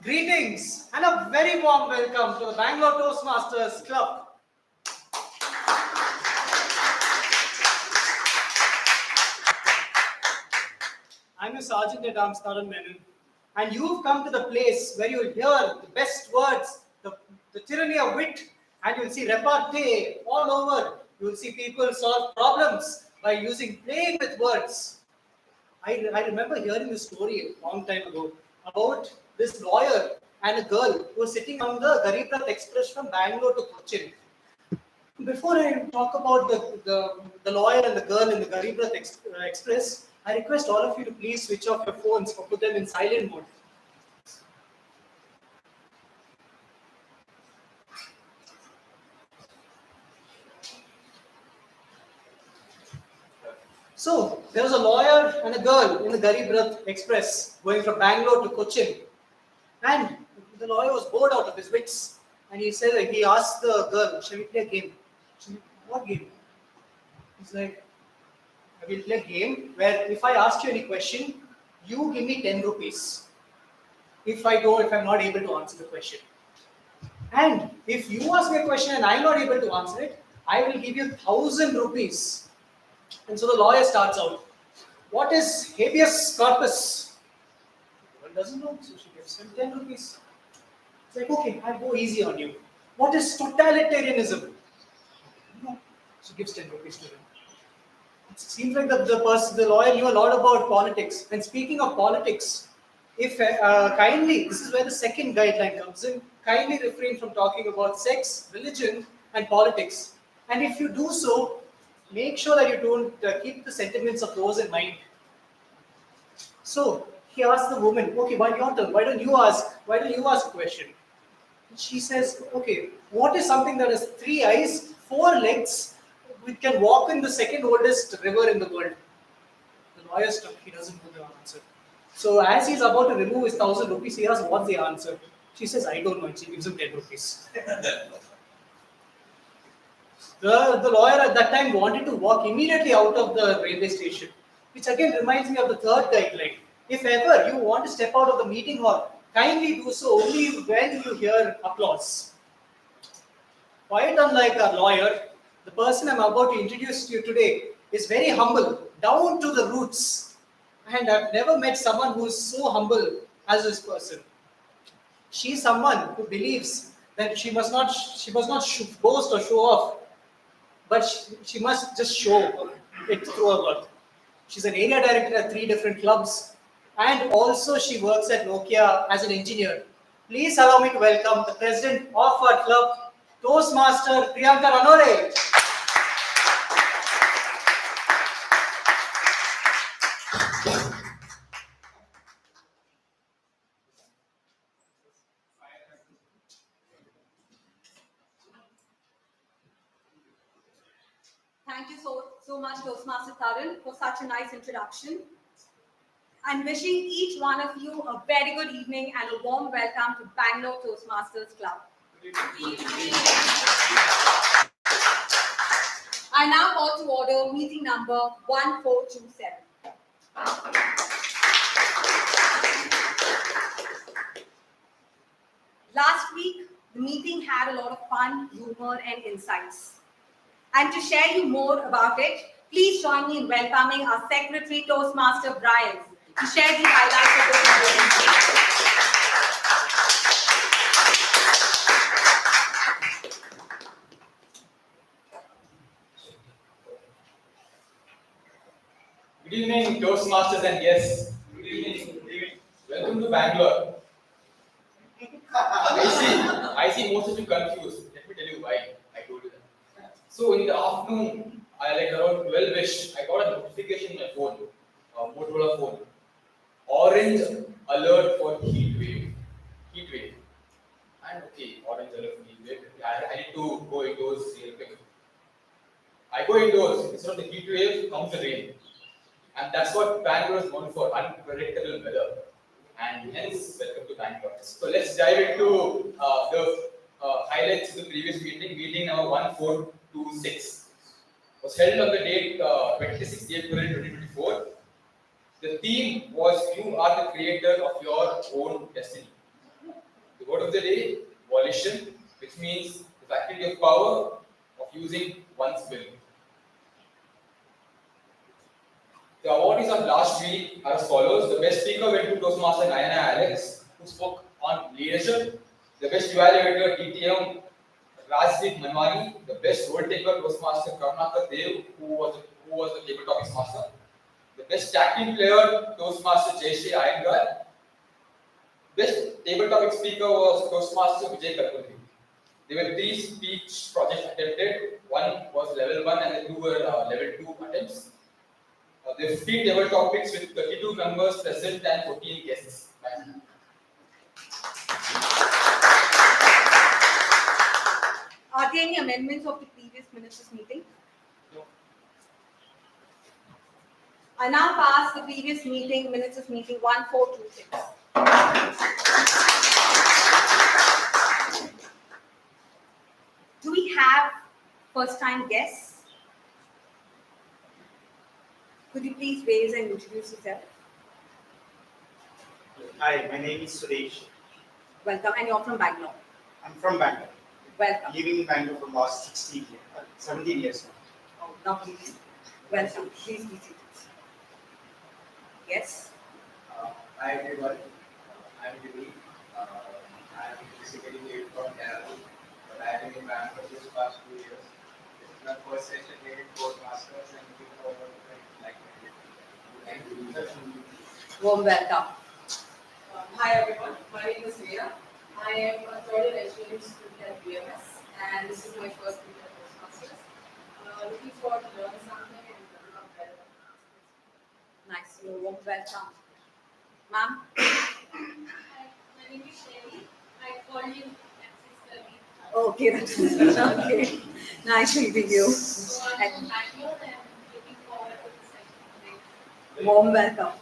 Greetings and a very warm welcome to the Bangalore Toastmasters Club. I'm your Sergeant at Arms, Taran, Menon, and you've come to the place where you'll hear the best words, the tyranny of wit, and you'll see repartee all over. You'll see people solve problems by using playing with words. I remember hearing this story a long time ago about this lawyer and a girl who was sitting on the Garib Rath Express from Bangalore to Cochin. Before I talk about the lawyer and the girl in the Garib Rath Express, I request all of you to please switch off your phones or put them in silent mode. So, there was a lawyer and a girl in the Garib Rath Express going from Bangalore to Cochin. And the lawyer was bored out of his wits. And he asked the girl, shall we play a game? What game? He's like, I will play a game where if I ask you any question, you give me 10 rupees. If I'm not able to answer the question. And if you ask me a question and I'm not able to answer it, I will give you 1,000 rupees. And so the lawyer starts out. What is habeas corpus? One doesn't know, so she gives him 10 rupees. It's like, okay, I'll go easy on you. What is totalitarianism? No. She gives 10 rupees to him. It seems like the lawyer knew a lot about politics. And speaking of politics, if kindly, this is where the second guideline comes in, kindly refrain from talking about sex, religion, and politics. And if you do so, make sure that you don't keep the sentiments of those in mind. So he asked the woman, okay, why don't you ask a question? And she says, okay, what is something that has 3 eyes, 4 legs, which can walk in the second oldest river in the world? The lawyer stuck, he doesn't know the answer. So as he's about to remove his 1,000 rupees, he asks, what's the answer? She says, I don't know, and she gives him 10 rupees. The lawyer at that time wanted to walk immediately out of the railway station, which again reminds me of the third guideline. If ever you want to step out of the meeting hall, kindly do so only when you hear applause. Quite unlike our lawyer, the person I'm about to introduce to you today is very humble, down to the roots. And I've never met someone who's so humble as this person. She's someone who believes that she must not boast or show off, but she must just show it through her work. She's an area director at 3 different clubs, and also she works at Nokia as an engineer. Please allow me to welcome the president of our club, Toastmaster Priyanka Rannorey. Thank you so much, Toastmaster Taran, for such a nice introduction. I'm wishing each one of you a very good evening and a warm welcome to Bangalore Toastmasters Club. I now call to order meeting number 1427. Last week, the meeting had a lot of fun, humor, and insights. And to share you more about it, please join me in welcoming our Secretary Toastmaster Brian to share the highlights of the Good evening, Toastmasters and guests. Good evening. Welcome to Bangalore. I see most of you confused. Let me tell you why I told you that. So in the afternoon, around 12ish, I got a notification on my phone, Motorola phone. Orange alert for heat wave. And okay, orange alert for heat wave. I need to go indoors real quick. I go indoors. Instead of the heat wave comes the rain. And that's what Bangalore is known for, unpredictable weather. And hence, welcome to Bangalore. So let's dive into the highlights of the previous meeting. Meeting number 1426 was held on the date 26th April 2024. The theme was, you are the creator of your own destiny. of the day, volition, which means the faculty of power of using one's will. The awardees of last week are as follows. The best speaker went to Toastmaster Nayana Alex, who spoke on leadership. The best evaluator, TTM Rajdeep Manwani. The best role taker, Toastmaster Karnaka Dev, who was the table topics master. The best tag team player, Toastmaster Jaishree Iyengar. Best table topic speaker was Toastmaster Vijay. There were 3 speech projects attempted. One was level 1 and the 2 were level 2 attempts. There were 15 table topics with 32 members present and 14 guests. Are there any amendments of the previous minutes meeting? No. I now pass the previous meeting minutes of meeting 1426. Do we have first-time guests? Could you please raise and introduce yourself? Hi, my name is Suresh. Welcome, and you're from Bangalore. I'm from Bangalore. Welcome. Living in Bangalore for the last 17 years now. Oh, lovely. Welcome. Please be seated. Yes. Hi everyone, I'm Govind. I'm basically named from Taran, but I've been in Bangalore this past 2 years. This is my first session here in Toastmasters and looking forward to it like thank you. Warm welcome. Hi everyone, my name is Shreya. I am a third year engineering student at BMS and this is my first week at Toastmasters. Looking forward to learn something and become better. Nice. You're warm welcome. Ma'am? Hi, my name is Shreya. I call you Sister. Okay, that's okay. Nice meeting you. So I'm from Bangalore and looking forward to the session today. Warm welcome.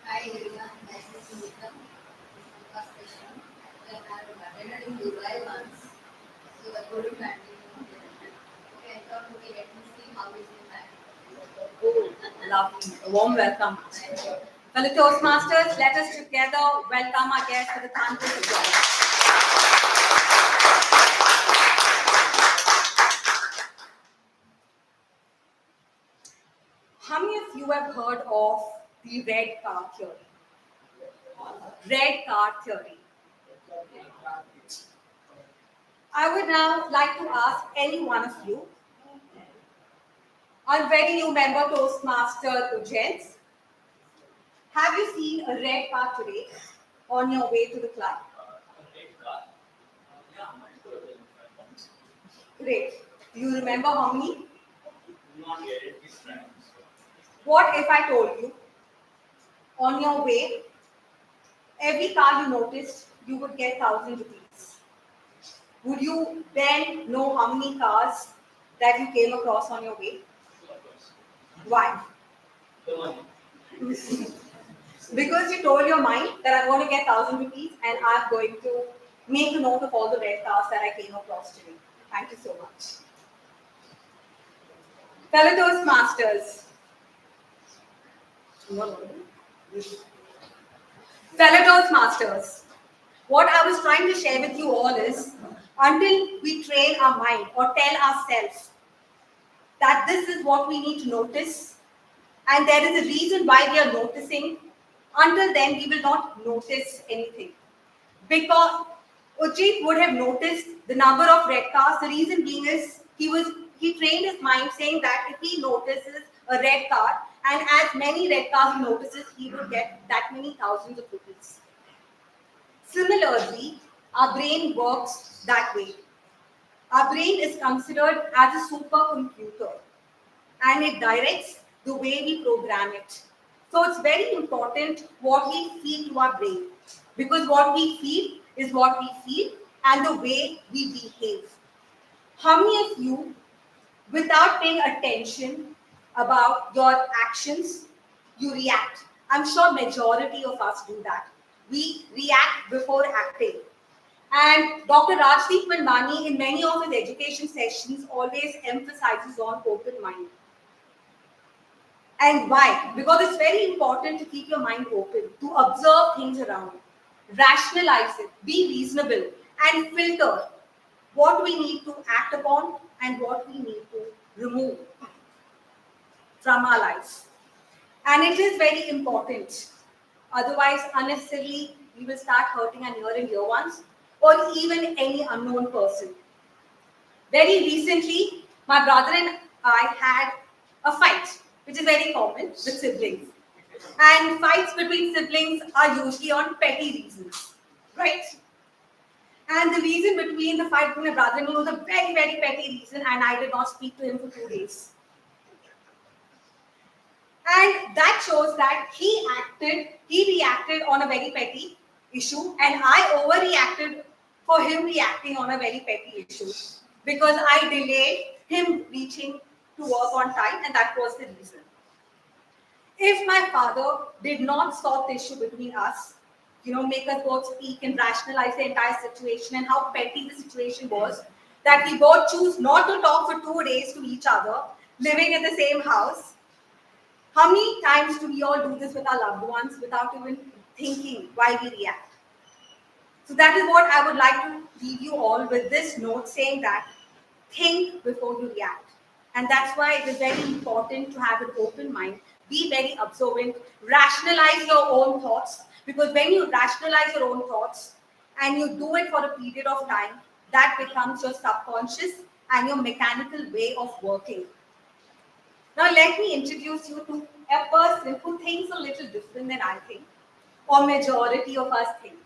Hi everyone, nice to meet you. First session. I have attended in Dubai once, so I couldn't continue. Okay, I thought, okay, let me see how it is back. Oh, lovely. A warm welcome. Fellow Toastmasters, let us together welcome our guests for the thunderous applause. How many of you have heard of the red card theory? Red card theory. I would now like to ask any one of you, our very new member Toastmaster gents, have you seen a red card today on your way to the club? Great. Do you remember how many? What if I told you, on your way, every car you noticed, you would get 1,000 rupees? Would you then know how many cars that you came across on your way? Why? Because you told your mind that I'm going to get 1,000 rupees and I'm going to make a note of all the red cars that I came across today. Thank you so much. Fellow Toastmasters. Fellow Toastmasters, what I was trying to share with you all is, until we train our mind or tell ourselves that this is what we need to notice, and there is a reason why we are noticing, until then we will not notice anything. Because Ujit would have noticed the number of red cars. The reason being is he trained his mind saying that if he notices a red card and as many red cars he notices, he would get that many thousands of rupees. Similarly, our brain works that way. Our brain is considered as a supercomputer and it directs the way we program it. So it's very important what we feed to our brain, because what we feed is what we feel and the way we behave. How many of you, without paying attention about your actions, you react? I'm sure majority of us do that. We react before acting. And Dr. Rajdeep Mandani, in many of his education sessions, always emphasizes on open mind. And why? Because it's very important to keep your mind open, to observe things around. rationalize it, be reasonable, and filter what we need to act upon and what we need to remove from our lives. And it is very important. Otherwise, unnecessarily, we will start hurting our near and dear ones or even any unknown person. Very recently, my brother and I had a fight, which is very common with siblings. And fights between siblings are usually on petty reasons, right? And the reason between the fight between my brother and me was a very, very petty reason, and I did not speak to him for 2 days. And that shows that he reacted on a very petty issue, and I overreacted for him reacting on a very petty issue because I delayed him reaching to work on time, and that was the reason. If my father did not solve the issue between us, make us both speak and rationalize the entire situation and how petty the situation was, that we both choose not to talk for 2 days to each other, living in the same house. How many times do we all do this with our loved ones without even thinking why we react? So that is what I would like to leave you all with this note saying that think before you react. And that's why it is very important to have an open mind, be very observant, rationalize your own thoughts, because when you rationalize your own thoughts and you do it for a period of time, that becomes your subconscious and your mechanical way of working. Now let me introduce you to a person who thinks a little different than I think, or majority of us think.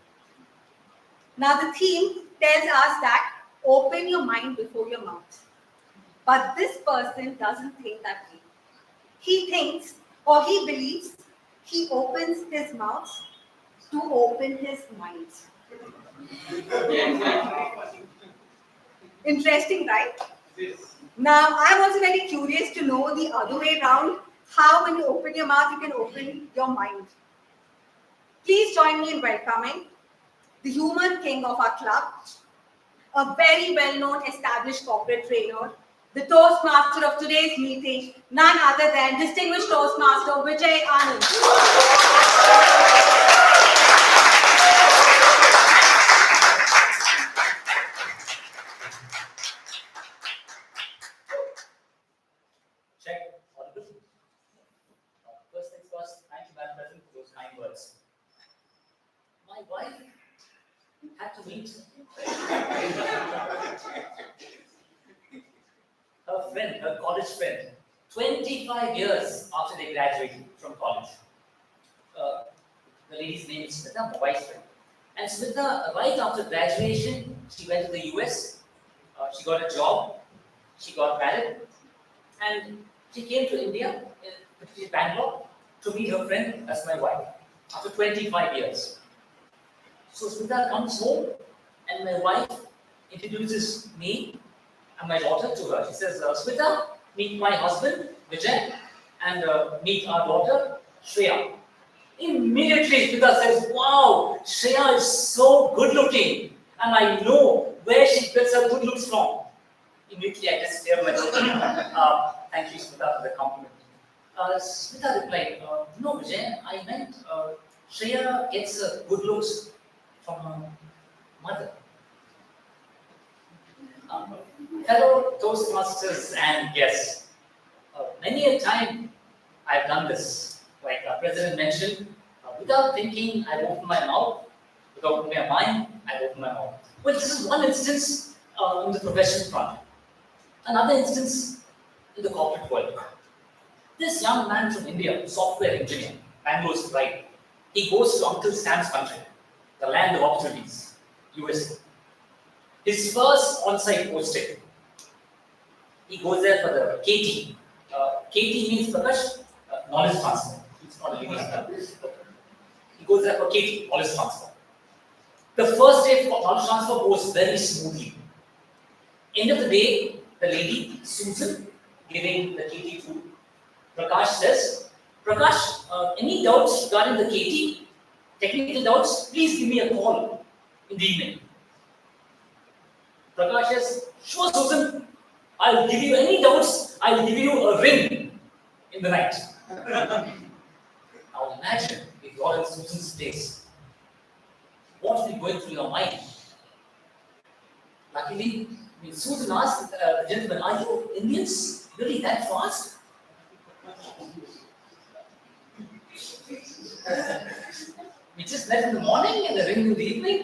Now the theme tells us that open your mind before your mouth. But this person doesn't think that way. He thinks or he believes he opens his mouth to open his mind. Interesting, right? Now, I'm also very curious to know the other way around, how when you open your mouth, you can open your mind. Please join me in welcoming the humor king of our club, a very well-known established corporate trainer, the Toastmaster of today's meeting, none other than distinguished Toastmaster Vijay Anand. Check. Audible. First things first, thank you, Madam President, for those kind words. My wife had to meet her friend, her college friend, 25 years after they graduated from college. The lady's name is Smita, my wife's friend. And Smita, right after graduation, she went to the US, she got a job, she got married, and she came to India, particularly Bangalore, to meet her friend as my wife after 25 years. So Smita comes home, and my wife introduces me and my daughter to her. She says, Smita, meet my husband, Vijay, and meet our daughter, Shreya. Immediately, Smita says, wow, Shreya is so good looking, and I know where she gets her good looks from. Immediately, I just stared at my thank you, Smita, for the compliment. Smita replied, no, Vijay, I meant Shreya gets good looks from her mother. Fellow Toastmasters and guests, many a time I've done this. Like our president mentioned, without thinking, I open my mouth. Without opening my mind, I open my mouth. Well, this is one instance in the professional front. Another instance in the corporate world. This young man from India, software engineer, Bangalore's pride, he goes to Uncle Sam's country, the land of opportunities, USA. His first on-site posting, he goes there for the KT. KT means Prakarsh, knowledge transfer. It's not a legal term. He goes there for KT, knowledge transfer. The first day for knowledge transfer goes very smoothly. End of the day, the lady, Susan, giving the KT to Prakarsh says, Prakarsh, any doubts regarding the KT, technical doubts, please give me a call in the evening. Prakarsh says, sure, Susan, I'll give you any doubts, I'll give you a ring in the night. Now imagine if you're in Susan's place. what will be going through your mind? Luckily, Susan asked the gentleman, "Are you Indians really that fast?" We just met in the morning and then ring in the evening.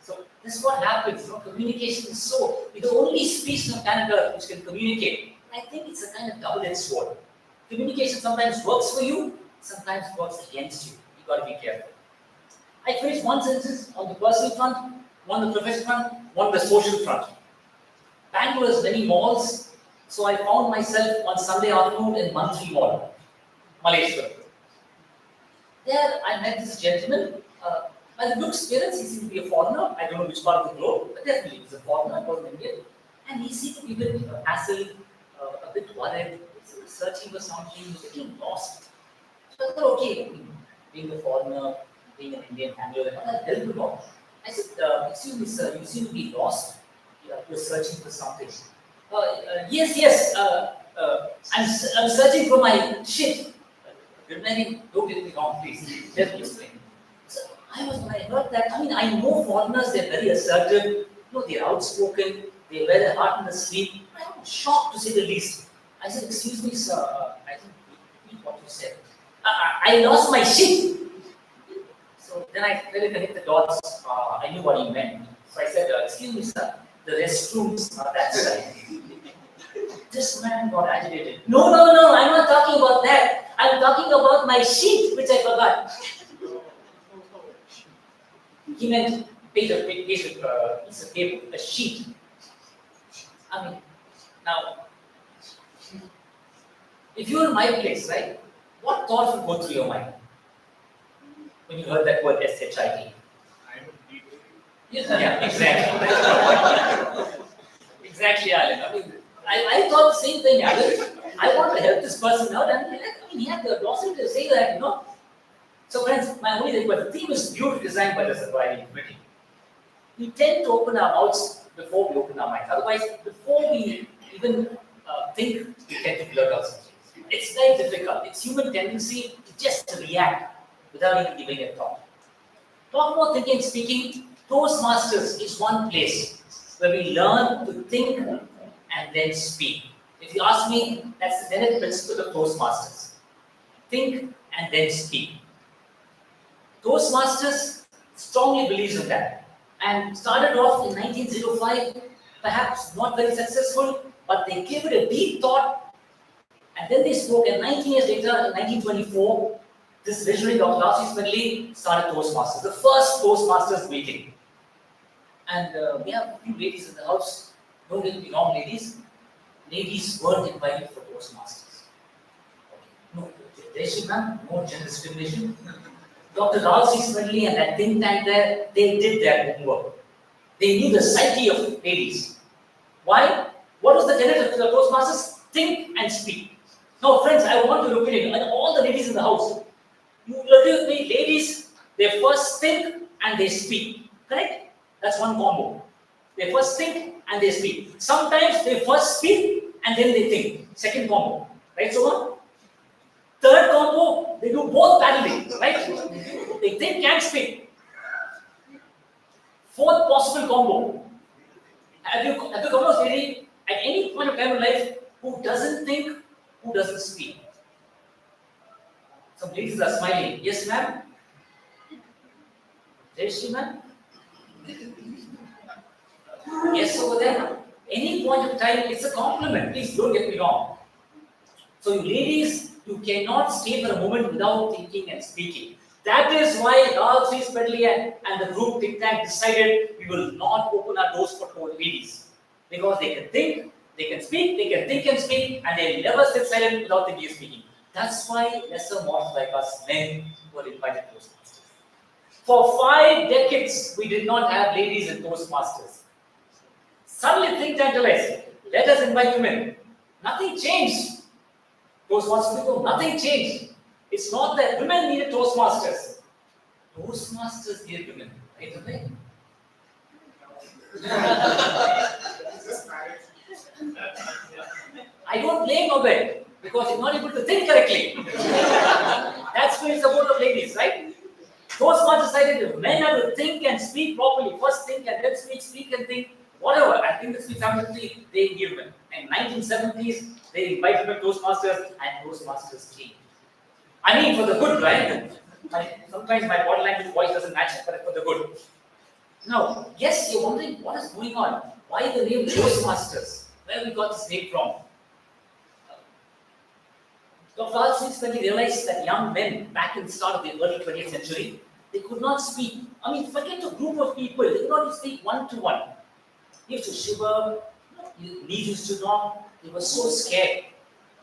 So this is what happens. Communication is the only species of Canada which can communicate. I think it's a kind of double-edged sword. Communication sometimes works for you, sometimes works against you. You got to be careful. I faced one sentence on the personal front, one on the professional front, one on the social front. Bangalore has many malls, so I found myself on Sunday afternoon in Mantri Mall, Malaysia. There I met this gentleman. By the looks appearance, he seemed to be a foreigner. I don't know which part of the globe, but definitely he was a foreigner, was an Indian. And he seemed to be a bit hassled, a bit worried, searching for something, he was getting lost. So I thought, okay, being a foreigner, being an Indian handler, I'll help him out. I said, excuse me, sir, you seem to be lost. You're searching for something. Yes, I'm searching for my ship. Don't get me wrong, please. Let me explain. So when I heard that, I know foreigners, they're very assertive, they're outspoken, they wear their heart on the sleeve. I'm shocked to say the least. I said, excuse me, sir, I think repeat what you said. I lost my ship. So then I really connect the dots. I knew what he meant. So I said, excuse me, sir, the restrooms are that side. This man got agitated. No, I'm not talking about that. I'm talking about my sheet, which I forgot. He meant piece of paper, a sheet. Now, if you were in my place, right, what thoughts would go through your mind when you heard that word SHIT? I would be Yeah, exactly. Exactly, Alan. I thought the same thing, Alan. I want to help this person out, and he had the audacity to say that, So, friends, my only request: the theme is beautifully designed by the surviving committee. We tend to open our mouths before we open our minds. Otherwise, before we even think, we tend to blurt out something. It's very difficult. It's human tendency to just react without even giving a thought. Talk about thinking and speaking. Toastmasters is one place where we learn to think and then speak. If you ask me, that's the tenet principle of Toastmasters. Think and then speak. Toastmasters strongly believes in that and started off in 1905, perhaps not very successful, but they gave it a deep thought and then they spoke. And 19 years later, in 1924, this visionary Dr. Rashi Smedley started Toastmasters, the first Toastmasters meeting. And we have a few ladies in the house. Don't get me wrong, ladies. Ladies weren't invited for Toastmasters. No, Jaishree ma'am, no gender discrimination. Dr. Rashi Smedley and that think tank there, they did their homework. They knew the psyche of ladies. Why? What was the tenet of the Toastmasters? Think and speak. Now, friends, I want your opinion, and all the ladies in the house. You agree with me, ladies, they first think and they speak. Correct? That's one combo. They first think and they speak. Sometimes they first speak and then they think. Second combo. Right, Soma? Third combo, they do both parallelly. Right? They think and speak. Fourth possible combo. Have you come across lady at any point of time in life who doesn't think, who doesn't speak? Some ladies are smiling. Yes, ma'am? Jaishree, ma'am? Yes, over there. Any point of time, it's a compliment. Please don't get me wrong. So, you ladies, you cannot stay for a moment without thinking and speaking. That is why Rashi Smedley and the group think tank decided we will not open our doors for ladies. Because they can think, they can speak, they can think and speak, and they never sit silent without thinking and speaking. That's why lesser mortals like us men were invited to Toastmasters. For 5 decades, we did not have ladies in Toastmasters. Suddenly think tank realized, let us invite women. Nothing changed. Toastmasters people, nothing changed. It's not that women needed Toastmasters. Toastmasters needed women. Right away. I don't blame Obed because he's not able to think correctly. That's why it's the vote of ladies, right? Toastmasters decided that men have to think and speak properly. First think and then speak and think, whatever. I think this is something they give them. In 1970s, they invited them Toastmasters and Toastmasters came. I mean, for the good, right? Sometimes my body language voice doesn't match it, but for the good. Now, yes, you're wondering what is going on. Why the name Toastmasters? Where we got this name from? Dr. Alsings, when he realized that young men back in the start of the early 20th century, they could not speak. I mean, forget a group of people, they could not speak one to one. They used to shiver, knees used to knock, they were so scared.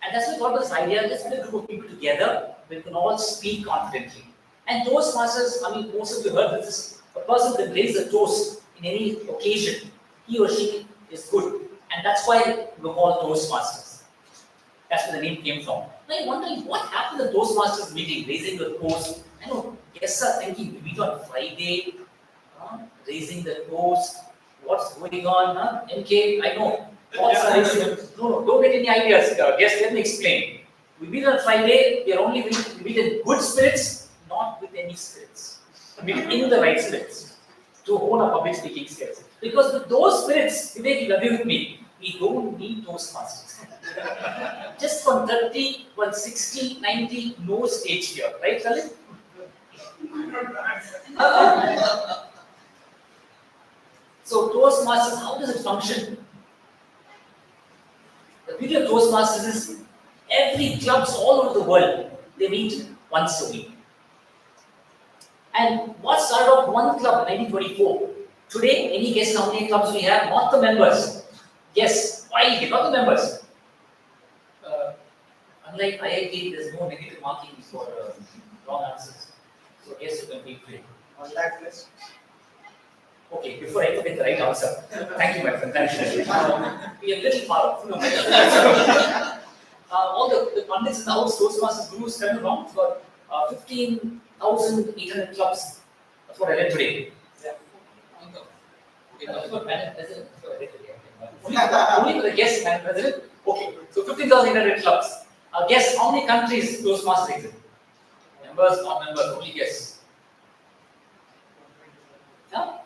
And that's why we got this idea, let's put a group of people together where we can all speak confidently. And Toastmasters, I mean, most of you heard this, a person can raise a toast in any occasion, he or she is good. And that's why we call Toastmasters. That's where the name came from. Now you're wondering what happened at the Toastmasters meeting, raising the toast. I know guests are thinking, we meet on Friday, raising the toast. What's going on? MK, I know. Thoughts are raising. No, don't get any ideas. Guests, let me explain. We meet on Friday, we are only willing to meet in good spirits, not with any spirits. We meet in the right spirits to hone our public speaking skills. Because with those spirits, Vijay, you agree with me, we don't need Toastmasters. Just from 30, 160, 90, no stage here, right, Lalith? So Toastmasters, how does it function? The beauty of Toastmasters is every clubs all over the world, they meet once a week. And what started off one club in 1924? Today, any guess how many clubs we have? Not the members. Yes, why? Not the members. Unlike IIT, there's no negative marking for wrong answers. So yes, you can be free. 1 lakh plus. Okay, before I forget the right answer. Thank you, my friend. Thank you. We are a little far off. No, all the pundits in the house, Toastmasters, gurus, tell me wrong. For 15,800 clubs. That's what I read today. Yeah. Okay, that's what Madam President. Only for the guest, Madam President. Okay, so 15,800 clubs. Guess how many countries Toastmasters exist? Members, not members, only guess. Yeah?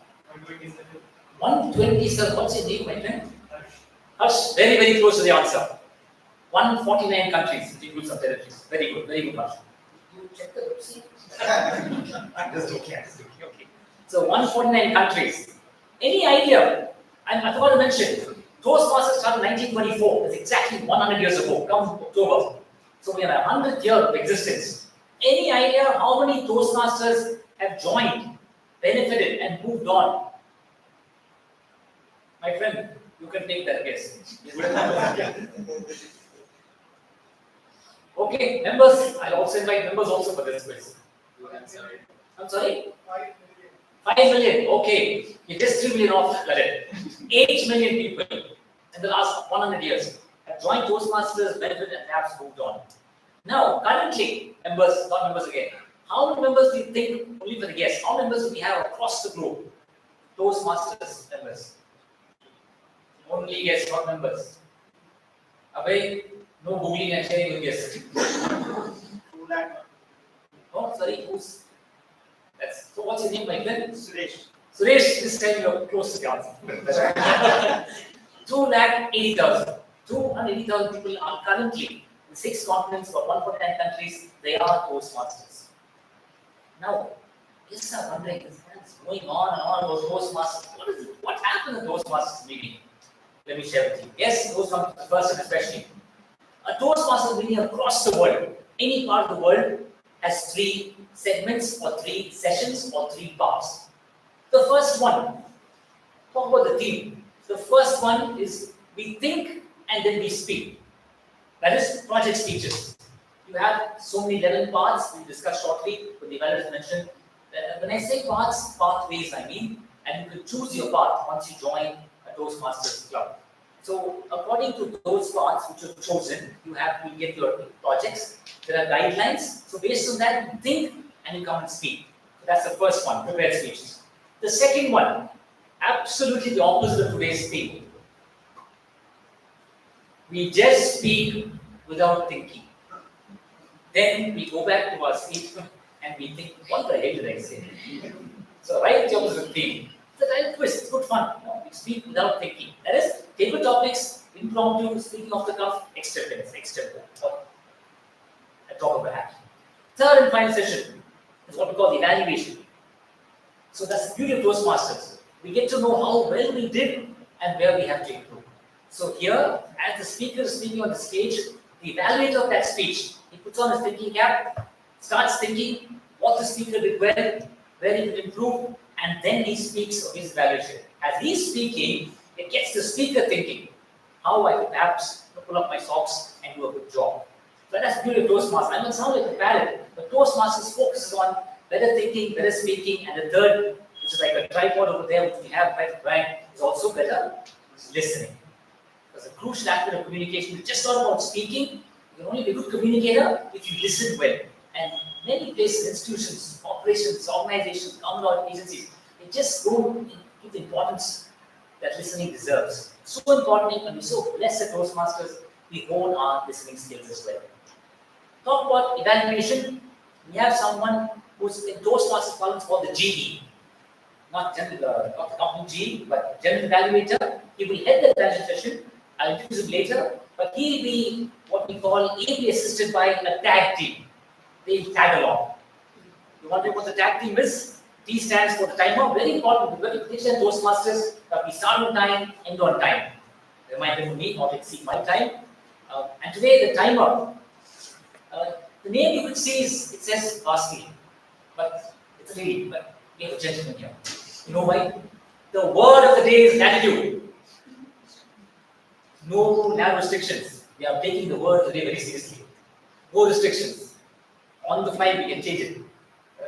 127. What's your name, my friend? Harsh. Very, very close to the answer. 149 countries, which includes some territories. Very good, Harsh. You check the website. Just okay. Okay. So 149 countries. Any idea? I forgot to mention. Toastmasters started in 1924. That's exactly 100 years ago. Come October. So we have 100 years of existence. Any idea how many Toastmasters have joined, benefited, and moved on? My friend, you can take that guess. Okay, members. I'll also invite members also for this quiz. I'm sorry? 5 million. Okay. You just 3 million off, Lalith. 8 million people in the last 100 years have joined Toastmasters, benefited, and perhaps moved on. Now, currently, members, not members again, how many members do you think, only for the guests, how many members do we have across the globe? Toastmasters members. Only guests, not members. Abhay, no googling and sharing with guests. 2 lakh. Oh, sorry, who's? That's, so what's your name, my friend? Suresh. Suresh, this time you're close to the answer. 280,000. 280,000 people are currently in 6 continents for 149 countries. They are Toastmasters. Now, yes, I'm wondering, what's going on and on about Toastmasters? What is it? What happened at Toastmasters meeting? Let me share with you. Yes, Toastmasters first and especially. A Toastmasters meeting across the world, any part of the world, has 3 segments or 3 sessions or 3 parts. The first one, talk about the theme. The first one is we think and then we speak. That is project speeches. You have so many 11 parts, we'll discuss shortly, but the evaluators mentioned. When I say parts, pathways I mean, and you can choose your path once you join a Toastmasters club. So according to those paths which you've chosen, you get your projects. There are guidelines. So based on that, you think and you come and speak. So that's the first one, prepared speeches. The second one, absolutely the opposite of today's theme. We just speak without thinking. Then we go back to our seat and we think, what the hell did I say? So right job is a theme. It's a right twist, it's good fun. We speak without thinking. That is, table topics, impromptu, speaking off the cuff, extravagance, a drop of a hat. Third and final session is what we call the evaluation. So that's the beauty of Toastmasters. We get to know how well we did and where we have to improve. So here, as the speaker is speaking on the stage, the evaluator of that speech, he puts on his thinking cap, starts thinking what the speaker did well, where he could improve, and then he speaks of his evaluation. As he's speaking, it gets the speaker thinking how I could perhaps pull up my socks and do a good job. So that's the beauty of Toastmasters. I mean, it sounds like a parrot, but Toastmasters focuses on better thinking, better speaking, and the third, which is like a tripod over there, which we have right behind, is also better listening. Because a crucial aspect of communication is just not about speaking. You can only be a good communicator if you listen well. And many places, institutions, corporations, organizations, government agencies, they just don't give the importance that listening deserves. So important, and we're so blessed at Toastmasters, we hone our listening skills as well. Talk about evaluation. We have someone who's in Toastmasters columns called the GE. Not the company G, but general evaluator. He will head the evaluation session. I'll introduce him later. But he'll be what we call ably assisted by a tag team. They tag along. You want to know what the tag team is? T stands for the timer. Very important. Very clear in Toastmasters that we start on time, end on time. Remind them of me, not exceed my time. And today the timer. The name you could see is, it says Varsity, but it's really, but we have a gentleman here. You know why? The word of the day is gratitude. No narrow restrictions. We are taking the word of the day very seriously. No restrictions. On the fly, we can change it.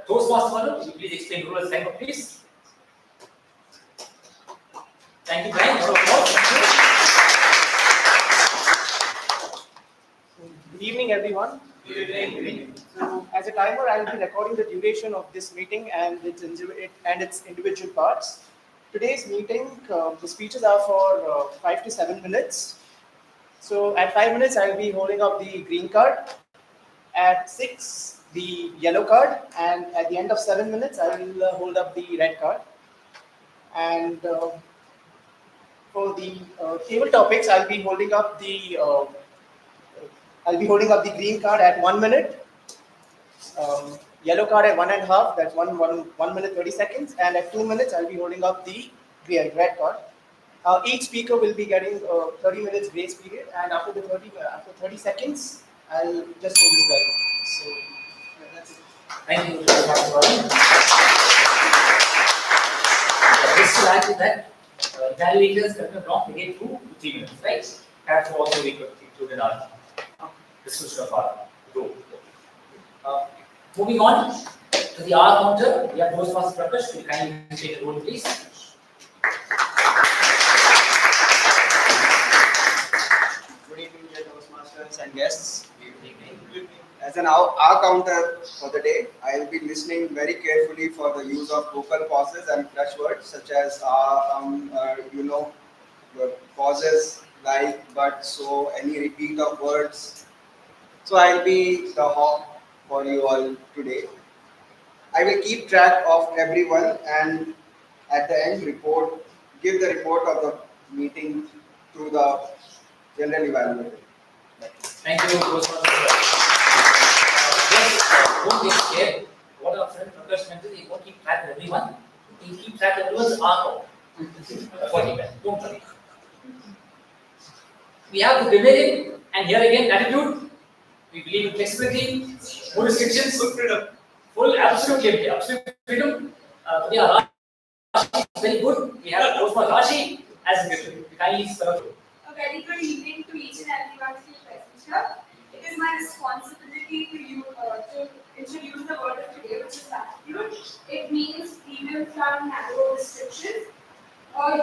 Toastmaster Varun, will you please explain the rules of timer, please? Thank you, Brian. Good evening, everyone. Good evening. So, as a timer, I will be recording the duration of this meeting and its individual parts. Today's meeting, the speeches are for 5 to 7 minutes. So, at 5 minutes, I will be holding up the green card. At 6, the yellow card, and at the end of 7 minutes, I will hold up the red card. And for the table topics, I'll be holding up the green card at 1 minute, yellow card at 1.5, that's 1 minute 30 seconds, and at 2 minutes I'll be holding up the red card. Each speaker will be getting 30 minutes grace period, and after 30 seconds, I'll just hold this bell. So that's it. Thank you, Dr. Varun. Just to add to that, evaluators can not begin 2 to 3 minutes, right? That's also we could include in our discussion of our group. Moving on to the R counter, we have Toastmaster Prakarsh. Will you kindly take the role, please? Good evening, dear Toastmasters and guests. As an R counter for the day, I will be listening very carefully for the use of vocal pauses and fresh words such as the pauses like, but, so, any repeat of words. So I'll be the hawk for you all today. I will keep track of everyone and at the end give the report of the meeting to the general evaluator. Thank you, Toastmaster. Don't get scared. What our friend Prakarsh mentioned, he won't keep track of everyone. He'll keep track of everyone's R. That's what he meant. Don't worry. We have the grammarian, and here again, gratitude. We believe in flexibility, no restrictions, full freedom, full absolute freedom. Yeah, Rashi is very good. We have Toastmaster Rashi as a gift. We kindly serve. A very good evening to each and everyone who is present here. It is my responsibility to introduce the word of today, which is latitude. It means freedom from narrow restrictions.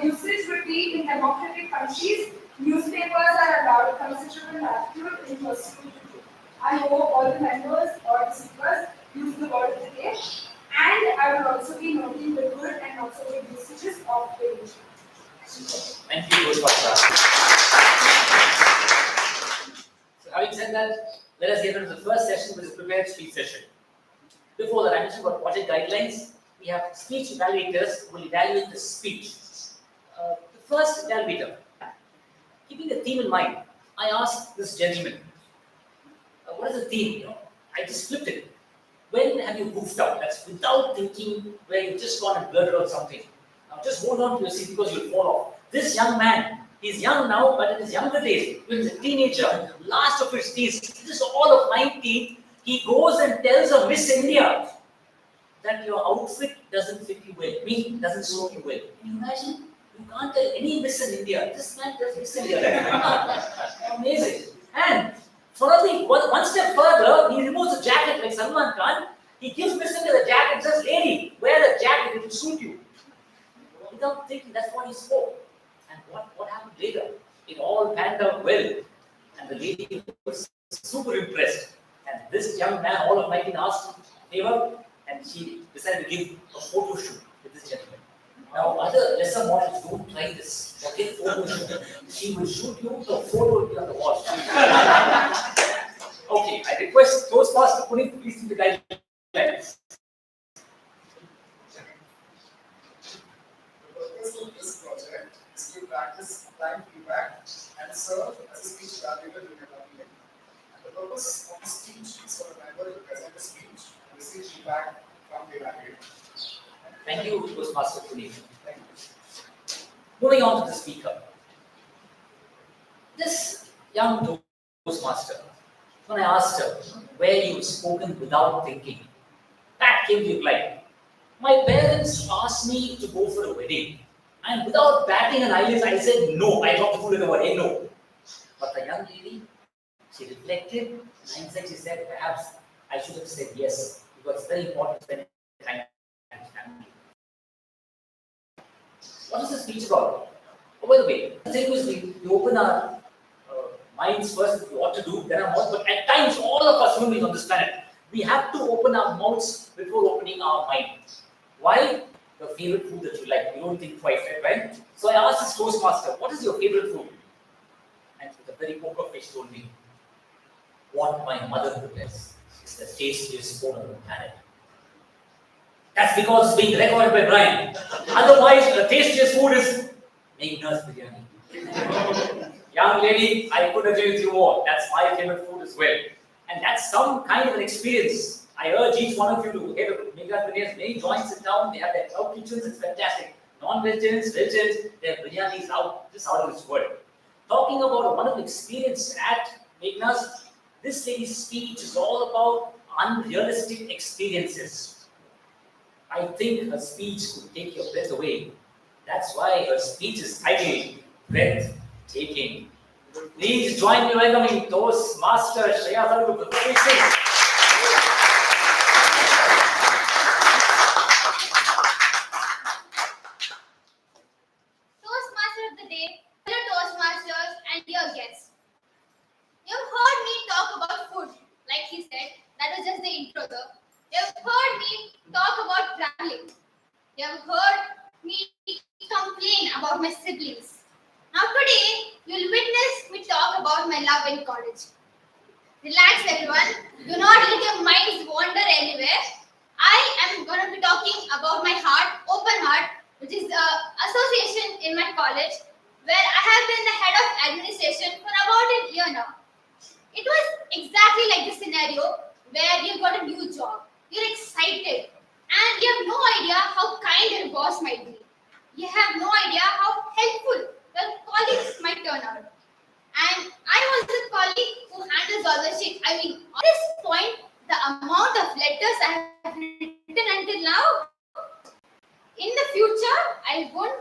Usage would be in democratic countries, newspapers are allowed considerable latitude in pursuit of truth. I hope all the members or the speakers use the word of the day, and I will also be noting the good and not so good usages of the English. Thank you, Toastmaster. So having said that, let us get into the first session, which is prepared speech session. Before that, I mentioned about project guidelines. We have speech evaluators who will evaluate the speech. The first evaluator, keeping the theme in mind, I asked this gentleman, what is the theme? I just flipped it. When have you goofed up? That's without thinking, where you just gone and blurted out something. Now just hold on to your seat because you'll fall off. This young man, he's young now, but in his younger days, when he's a teenager, last of his teens, this is all of 19, he goes and tells a Miss India that your outfit doesn't fit you well, doesn't suit you well. Can you imagine? You can't tell any Miss in India. This man tells Miss India. Amazing. And probably one step further, he removes the jacket like Salman Khan. He gives Miss India the jacket and says, lady, wear the jacket, it will suit you. Without thinking, that's what he spoke. And what happened later? It all panned out well. And the lady was super impressed. And this young man, all of 19, asked favor, and she decided to give a photo shoot with this gentleman. Now, other lesser models don't try this. Okay, photo shoot. She will shoot you, the photo will be on the wall. Okay, I request Toastmaster Puneeth, please do the guidelines. The purpose of this project is to practice applying feedback and serve as a speech evaluator during a learning. And the purpose of the speech is for a member to present a speech and receive feedback from the evaluator. Thank you, Toastmaster Puneeth. Moving on to the speaker. This young Toastmaster, when I asked her where you spoken without thinking, that came to reply. My parents asked me to go for a wedding, and without batting an eyelid, I said no. I dropped the food in the word, no. But the young lady, she reflected, and hindsight, she said, perhaps I should have said yes, because it's very important to spend time with family. What is the speech about? Oh, by the way, the thing is we open our minds first, we ought to do, then our mouths, but at times, all of us human beings on this planet, we have to open our mouths before opening our minds. Why? Your favorite food that you like. You don't think twice, right? So I asked this Toastmaster, what is your favorite food? And with a very poker face told me, what my mother prepares is the tastiest food on the planet. That's because it's being recorded by Brian. Otherwise, the tastiest food is Menon's biryani. Young lady, I couldn't agree with you more. That's my favorite food as well. And that's some kind of an experience. I urge each one of you to head to Menon's biryani. Many joints in town, they have their cloud kitchens, it's fantastic. Non-vegetarians, vegetarians, their biryani is just out of this world. Talking about a wonderful experience at Menon's, this lady's speech is all about unrealistic experiences. I think her speech could take your breath away. That's why her speech is titled Breathtaking. Please join me in welcoming Toastmaster Shreya Sadugol. Toastmaster of the day, fellow Toastmasters and dear guests. You've heard me talk about food, like he said. That was just the intro though. You've heard me talk about traveling. You've heard me complain about my siblings. Now today, you'll witness me talk about my love in college. Relax everyone. Do not let your minds wander anywhere. I am going to be talking about my heart, Open Heart, which is an association in my college where I have been the head of administration for about a year now. It was exactly like the scenario where you got a new job. You're excited and you have no idea how kind your boss might be. You have no idea how helpful your colleagues might turn out. And I was the colleague who handles all the shit. I mean, at this point, the amount of letters I have written until now, in the future, I would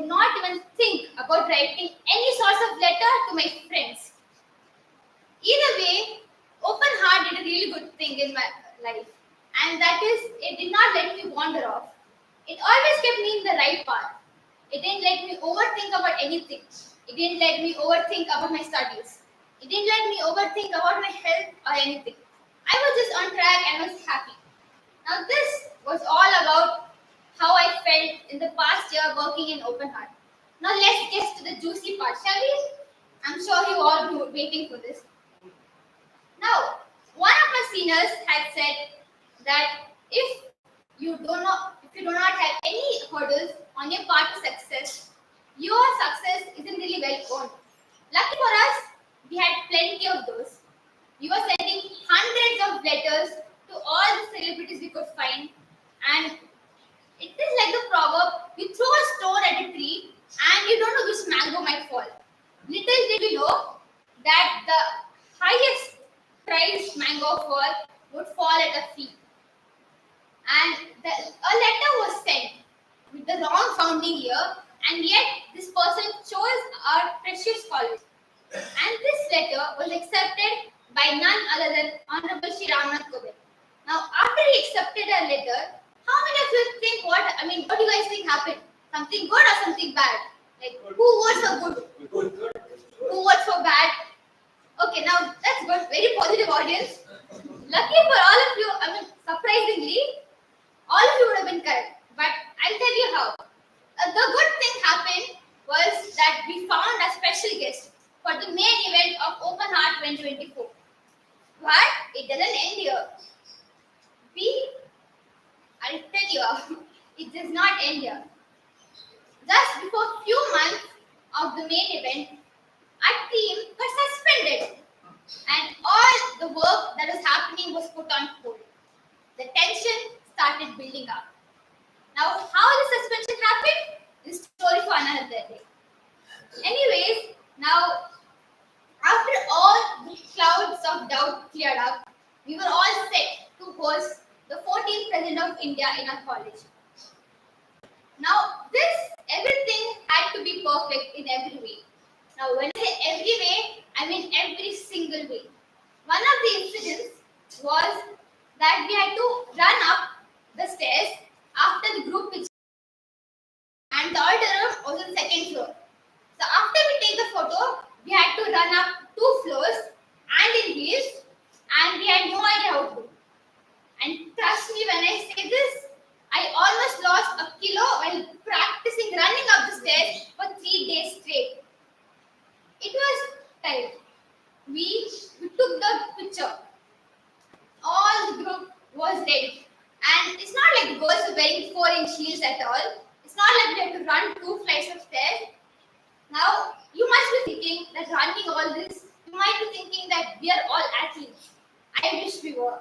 not even think about writing any sorts of letter to my friends. Either way, Open Heart did a really good thing in my life. And that is, it did not let me wander off. It always kept me in the right path. It didn't let me overthink about anything. It didn't let me overthink about my studies. It didn't let me overthink about my health or anything. I was just on track and was happy. Now this was all about how I felt in the past year working in Open Heart. Now let's get to the juicy part, shall we? I'm sure you all been waiting for this. Now, one of my seniors had said, that if you do not have any hurdles on your path to success, your success isn't really well owned. Lucky for us, we had plenty of those. We were sending hundreds of letters to all the celebrities we could find, and it is like the proverb: you throw a stone at a tree and you don't know which mango might fall. Little did we know that the highest priced mango of all would fall at our feet. And a letter was sent with the wrong founding year, and yet this person chose our precious college. And this letter was accepted by none other than Honorable Suraana. Now, after he accepted our letter, how many of you think what do you guys think happened? Something good or something bad? Like, who votes for good? Good. Who votes for bad? Okay, now that's good. Very positive audience. Lucky for all of you, surprisingly, all of you would have been correct. But I'll tell you how. The good thing happened was that we found a special guest for the main event of Open Heart 2024. But it doesn't end here. I'll tell you how. It does not end here. Just before few months of the main event, our team was suspended and all the work that was happening was put on hold. The tension started building up. Now, how the suspension happened is story for another day. Anyways, now after all the clouds of doubt cleared up, we were all set to host the 14th President of India in our college. Now, everything had to be perfect in every way. Now, when I say every way, I mean every single way. One of the incidents was that we had to run up the stairs after the group picture, and the auditorium was on the second floor. So after we take the photo, we had to run up 2 floors and in heels, and we had no idea how to do. And trust me when I say this, I almost lost a kilo while practicing running up the stairs for 3 days straight. It was tight. We took the picture. All the group was ready. And it's not like the girls were wearing 4-inch heels at all. It's not like we had to run 2 flights of stairs. Now, you must be thinking that running all this, you might be thinking that we are all athletes. I wish we were.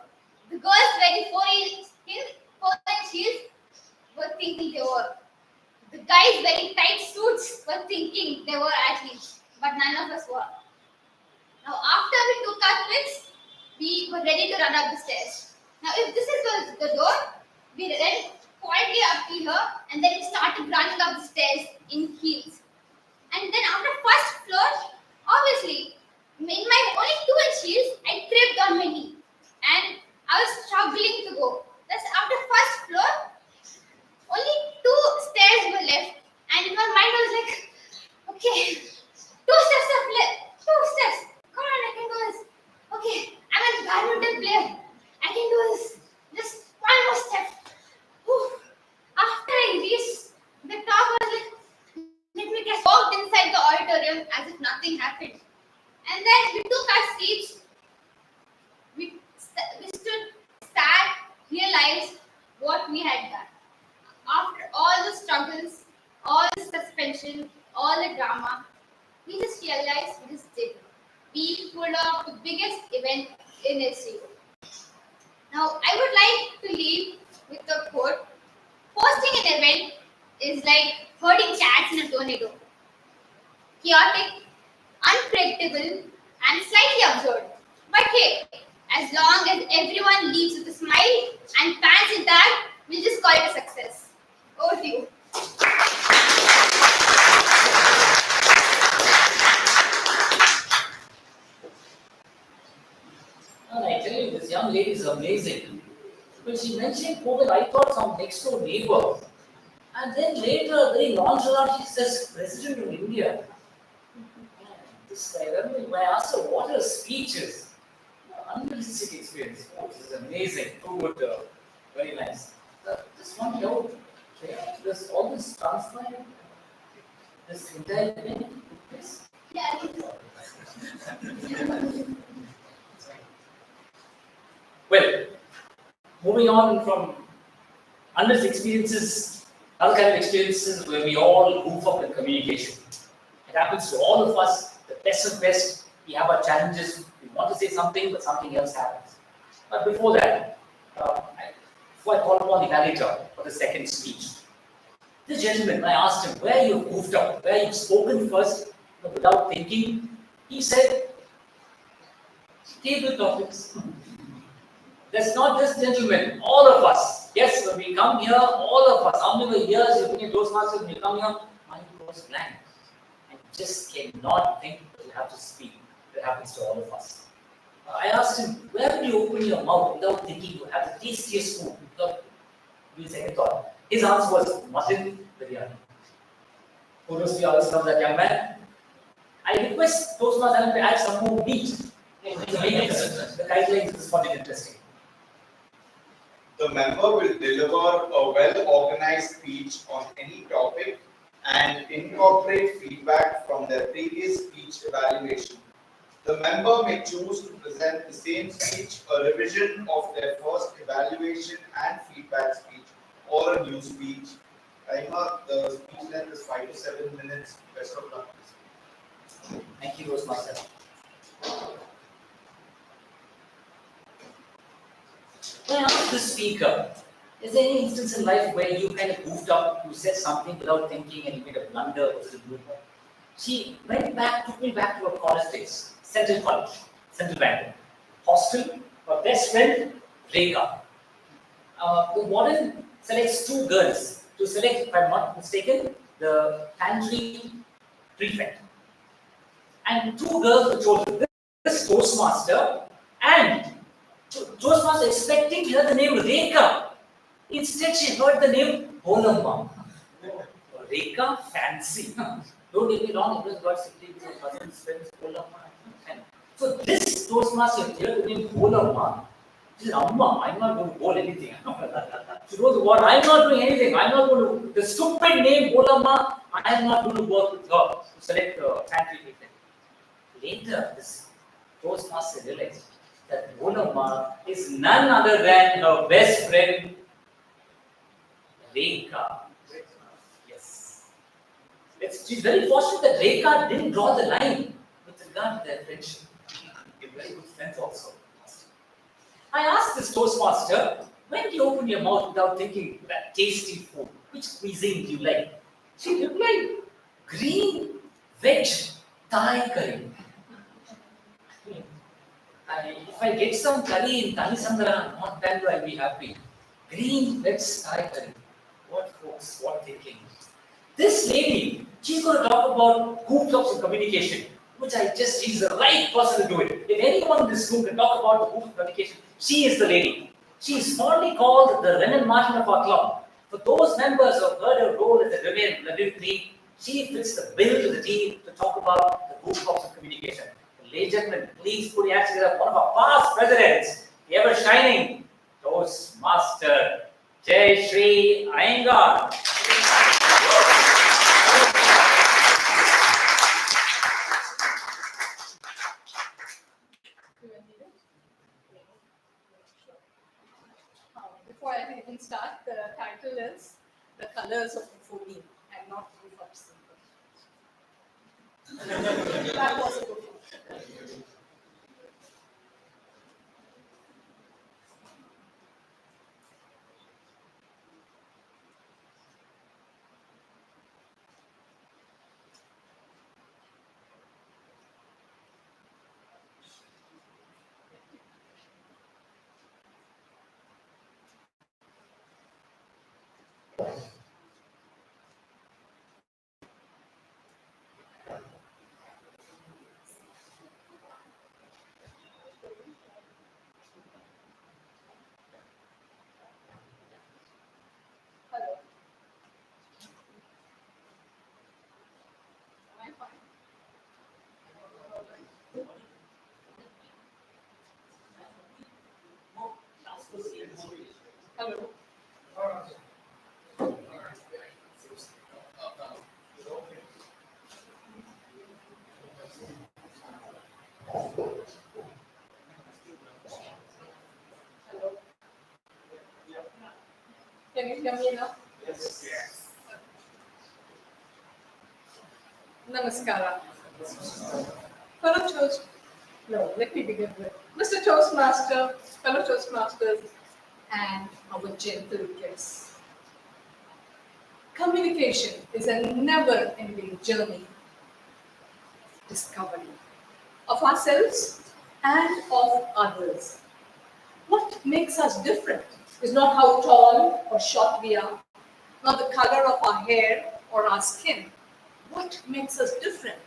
The girls wearing 4-inch heels were thinking they were. The guys wearing tight suits were thinking they were athletes, but none of us were. Now, after we took our pics, we were ready to run up the stairs. Now, if this is the door, we ran quietly up to here, and then we started running up the stairs in heels. And then after first floor, obviously, in my only 2-inch heels, I tripped on my knee, and I was struggling to go. That's after first floor, only 2 stairs were left, and in my mind I was like, okay, 2 steps are left, 2 steps. Come on, I can do this. Okay, I'm a badminton player. I can do this. Just 1 more step. Whew. After I reached the top, I was like, let me just walked inside the auditorium as if nothing happened. And then we took our seats. We stood, sat, realized what we had done. After all the struggles, all the suspension, all the drama, we just realized we just did. We pulled off the biggest event in history. Now, I would like to leave with a quote. Hosting an event is like herding cats in a tornado. Chaotic, unpredictable, and slightly absurd. But hey, as long as everyone leaves with a smile and pants intact, we'll just call it a success. Over to you. And I tell you, this young lady is amazing. When she mentioned COVID, I thought some next door neighbor. And then later, very nonchalant, she says, President of India. This guy, when I asked her what her speech is, unrealistic experience. Oh, this is amazing. Oh, good. Very nice. Just one note. Does all this transpire? This entire thing? Yes? Yeah, I think so. Well, moving on from Anand's experiences, other kind of experiences where we all goof up in communication. It happens to all of us, the best of best. We have our challenges. We want to say something, but something else happens. But before that, before I call upon the evaluator for the second speech, this gentleman, when I asked him where you goofed up, where you've spoken first without thinking, he said, table topics. That's not just gentlemen, all of us. Yes, when we come here, all of us, how many years you've been in Toastmasters, when you come here, mind goes blank. And just cannot think, but you have to speak. That happens to all of us. I asked him, where would you open your mouth without thinking you have the tastiest food? Without doing second thought. His answer was mutton biryani. Kudos to you, others love that young man. I request Toastmasters to add some more meat. The guidelines is something interesting. The member will deliver a well-organized speech on any topic and incorporate feedback from their previous speech evaluation. The member may choose to present the same speech, a revision of their first evaluation and feedback speech, or a new speech. Timer, the speech length is 5 to 7 minutes. Best of luck. Thank you, Toastmaster. When I asked the speaker, is there any instance in life where you kind of goofed up, you said something without thinking and you made a blunder? Was it a blooper? She took me back to her college days, Central College, Central Bangalore. Hostel, her best friend, Rekha. The warden selects two girls to select, if I'm not mistaken, the pantry prefect. And two girls were chosen. This Toastmaster and Toastmaster expecting to hear the name Rekha. Instead, she heard the name Bolamma. Rekha, fancy. Don't get me wrong, it was got simply with her cousins, friends, Bolamma. So this Toastmaster heard the name Bolamma. She said, Amma, I'm not going to bowl anything. She goes, what? I'm not doing anything. I'm not going to. The stupid name Bolamma, I'm not going to work with her to select the pantry prefect. Later, this Toastmaster realized that Bolamma is none other than her best friend, Rekha. Yes. She's very fortunate that Rekha didn't draw the line with regard to their friendship. They're very good friends also. I asked this Toastmaster, when do you open your mouth without thinking that tasty food? Which cuisine do you like? She replied, green veg Thai curry. If I get some curry in Talisandra, not Bangalore, I'll be happy. Green veg Thai curry. What folks, what thinking? This lady, she's going to talk about hoops of communication, which she's the right person to do it. If anyone in this room can talk about the hoops of communication, she is the lady. She is fondly called the Renan Martin of our club. For those members who have heard her role as a Lavin League, she fits the bill to the team to talk about the hoops of communication. Ladies and gentlemen, please put your hands together. One of our past presidents, the ever shining Toastmaster, Jaishree Iyengar. Before I even start, the title is The Colors of Euphoria and not Proof of Sympathy. That was a good one. Hello. Am I fine? Hello. Can you hear me now? Yes. Namaskara. Fellow Toast, no, let me begin with Mr. Toastmaster, fellow Toastmasters, and our gentle guests. Communication is a never-ending journey of discovery of ourselves and of others. What makes us different is not how tall or short we are, not the color of our hair or our skin. What makes us different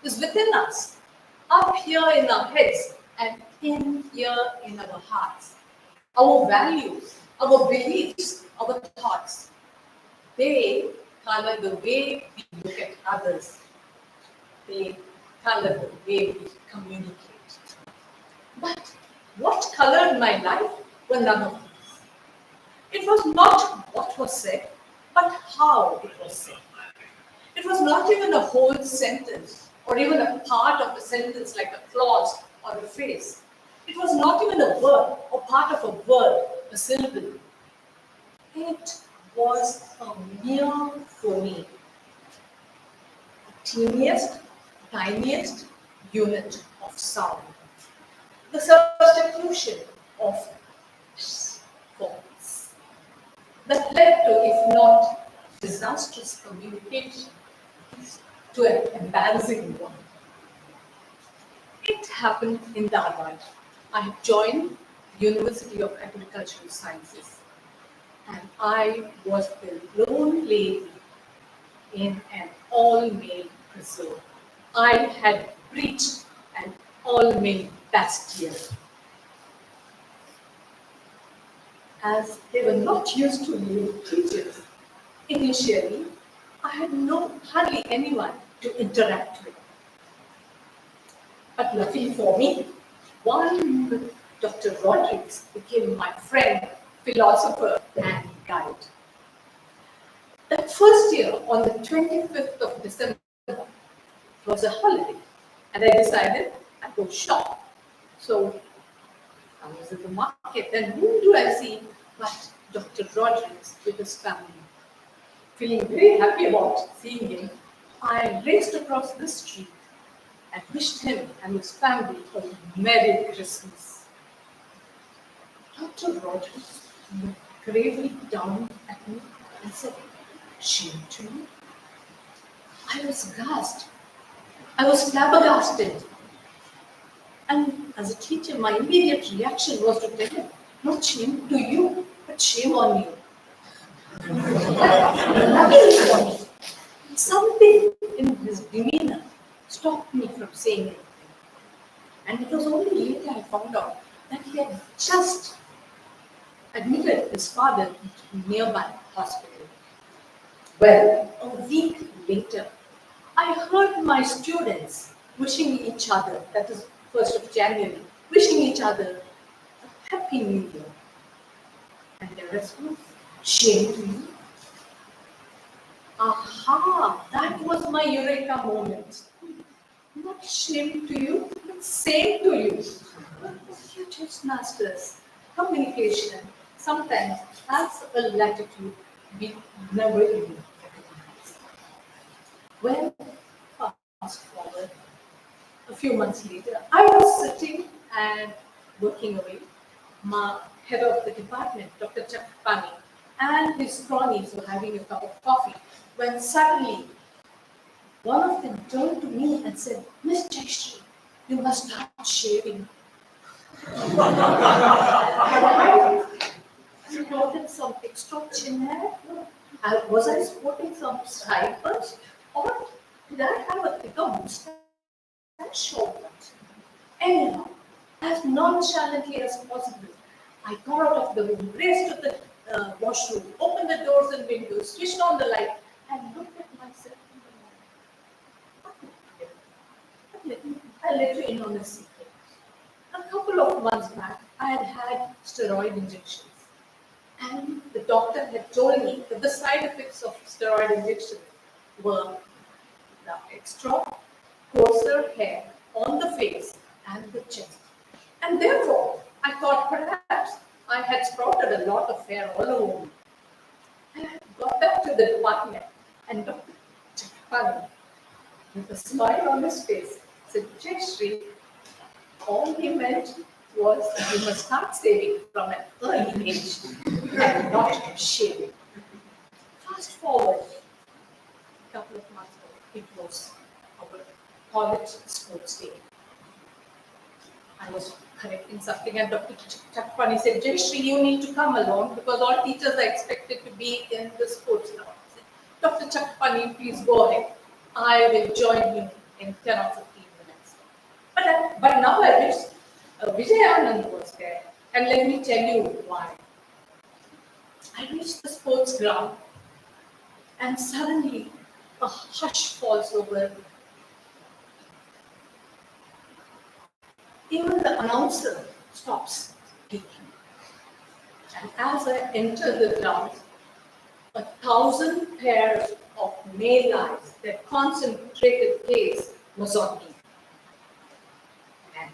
is within us, up here in our heads and in here in our hearts. Our values, our beliefs, our thoughts, they color the way we look at others. They color the way we communicate. But what colored my life were none of these. It was not what was said, but how it was said. It was not even a whole sentence or even a part of a sentence like a clause or a phrase. It was not even a word or part of a word, a syllable. It was a mere phony. The teeniest, tiniest unit of sound. The substitution of forms that led to, if not disastrous communication, to an embarrassing one. It happened in Dharwad. I had joined University of Agricultural Sciences, and I was the lone lady in an all-male reserve. I had breached an all-male bastion. As they were not used to male creatures, initially I had hardly anyone to interact with. But luckily for me, one Dr. Rodriguez became my friend, philosopher, and guide. That first year, on the 25th of December, it was a holiday, and I decided I'd go shop. So I was at the market, and who do I see but Dr. Rodriguez with his family. Feeling very happy about seeing him, I raced across the street and wished him and his family a Merry Christmas. Dr. Rodriguez looked gravely down at me and said, "Shame to you?" I was aghast. I was flabbergasted. And as a teacher, my immediate reaction was to tell him, "Not shame to you, but shame on you." Luckily for me, something in his demeanor stopped me from saying anything. And it was only later I found out that he had just admitted his father into a nearby hospital. Well, a week later, I heard my students wishing each other, that is 1st of January, wishing each other a Happy New Year. And their response, "Shame to you?" Aha, that was my eureka moment. Not shame to you, but same to you. You Toastmasters, communication sometimes has a latitude we never even recognize. Well, fast forward, a few months later, I was sitting and working away. My head of the department, Dr. Chhapia, and his cronies were having a cup of coffee when suddenly one of them turned to me and said, "Miss Jaishree, you must start shaving." I spotted some extra chin hair. Was I sporting some sideburns? Or did I have a thicker mustache or what? Anyhow, as nonchalantly as possible, I got out of the room, raced to the washroom, opened the doors and windows, switched on the light, and looked at myself in the mirror. I'll let you in on a secret. A couple of months back, I had had steroid injections. And the doctor had told me that the side effects of steroid injections were the extra coarser hair on the face and the chest. And therefore, I thought perhaps I had sprouted a lot of hair all over me. And I got up to the department and Dr. Chhapia, with a smile on his face, said, Jaishree, all he meant was you must start saving from an early age and not shaving. Fast forward a couple of months ago, it was our college sports day. I was correcting something and Dr. Chhapia said, Jaishree, you need to come along because all teachers are expected to be in the sports ground. I said, Dr. Chhapia, please go ahead. I will join you in 10 or 15 minutes. But now I wish Vijay Anand was there. And let me tell you why. I reached the sports ground and suddenly a hush falls over me. Even the announcer stops speaking. And as I enter the ground, 1,000 pairs of male eyes, their concentrated gaze was on me. And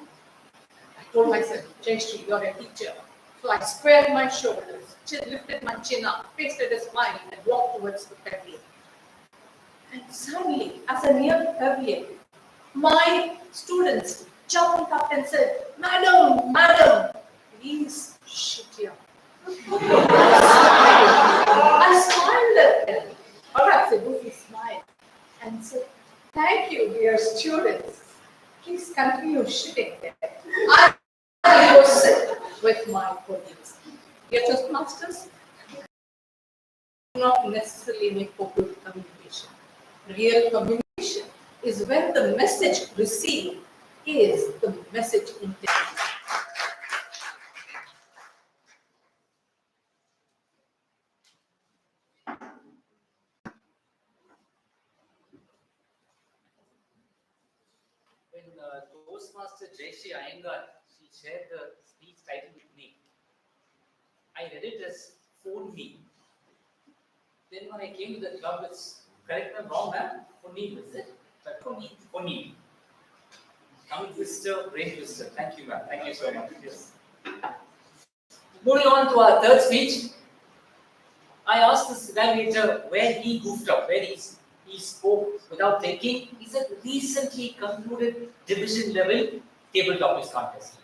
I told myself, Jaishree, you're a teacher. So I squared my shoulders, lifted my chin up, pasted a smile, and walked towards the pavilion. And suddenly, as I neared the pavilion, my students jumped up and said, Madam, please sit here. I smiled at them, perhaps a goofy smile, and said, thank you, dear students. Please continue sitting there. I will sit with my colleagues. Dear Toastmasters, do not necessarily make for good communication. Real communication is when the message received is the message intended. When Toastmaster Jaishree Iyengar, she shared the speech title with me, I read it as phone me. Then when I came to the club, it's correct me if I'm wrong, ma'am. Puneeth, is it? Puneeth. Tongue twister, brain twister. Thank you, ma'am. Thank you so much. Yes. Moving on to our third speech, I asked this evaluator where he goofed up, where he spoke without thinking. He said recently concluded division level table topics contest.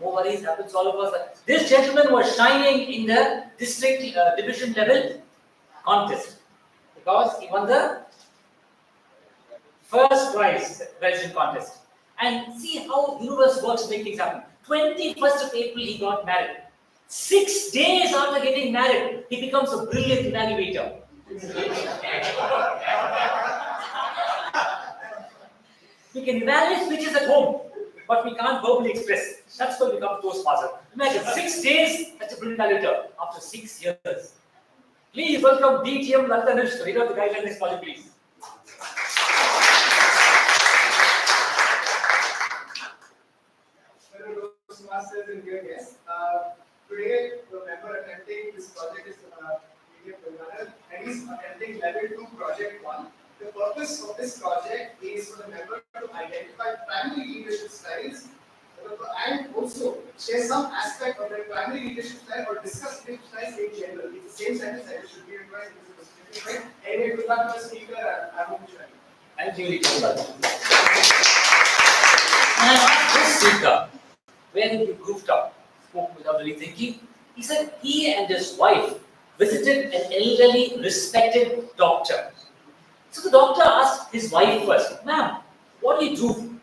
No worries, happens all of us. This gentleman was shining in the district division level contest because he won the first prize in contest. And see how universe works to make things happen. 21st of April he got married. 6 days after getting married, he becomes a brilliant evaluator. We can evaluate speeches at home, but we can't verbally express. That's why we become Toastmaster. Imagine 6 days, such a brilliant evaluator after 6 years. Please welcome DTM Dhanush to read out the guidelines this project, please. Fellow Toastmasters and dear guests, today the member attempting this project is Menon, and he's attempting level 2 project 1. The purpose of this project is for the member to identify primary leadership styles and also share some aspect of their primary leadership style or discuss leadership styles in general. It's the same sentence that it should be required in this specific way. Anyway, good luck to the speaker and I hope you join. Thank you very much. And I asked this speaker, where he goofed up, spoke without really thinking. He said he and his wife visited an elderly, respected doctor. So the doctor asked his wife first, ma'am, what do you do?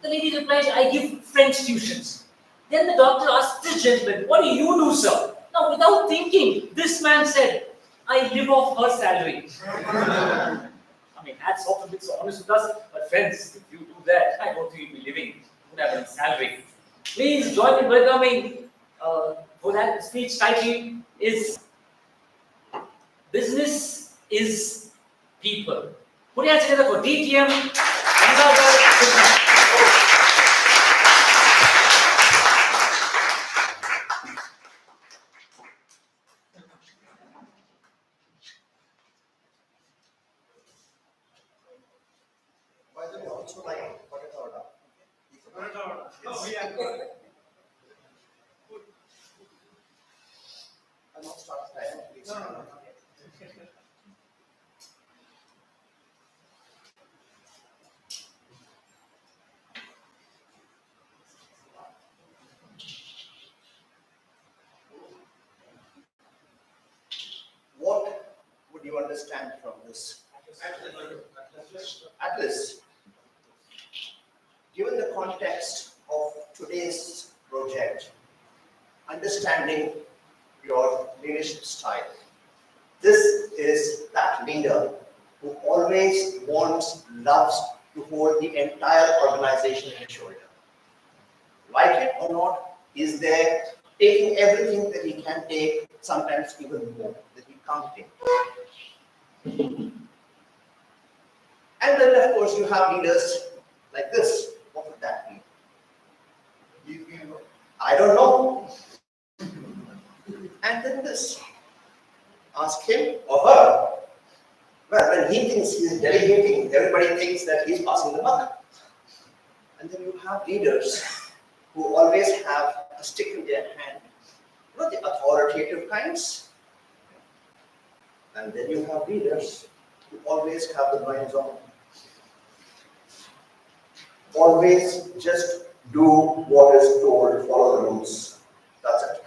The lady replied, I give French tuitions. Then the doctor asked this gentleman, what do you do, sir? Now, without thinking, this man said, I live off her salary. I mean, hats off to being so honest with us, but friends, if you do that, I don't think you'll be living. You would have a salary. Please join in welcoming for that speech title is Business is People. Put your hands together for DTM Gangaadhar, Krishna. By the way, also like Palgota. Oh, yeah. I'll not start time, please. No. you understand from this? Atlas. Given the context of today's project, understanding your leadership style, this is that leader who always wants, loves to hold the entire organization on his shoulder. Like it or not, he's there taking everything that he can take, sometimes even more that he can't take. And then, of course, you have leaders like this. What would that mean? I don't know. And then this. Ask him or her. Well, when he thinks he's delegating, everybody thinks that he's passing the buck. And then you have leaders who always have a stick in their hand, not the authoritative kinds. And then you have leaders who always have the blinds on. Always just do what is told, follow the rules. That's it.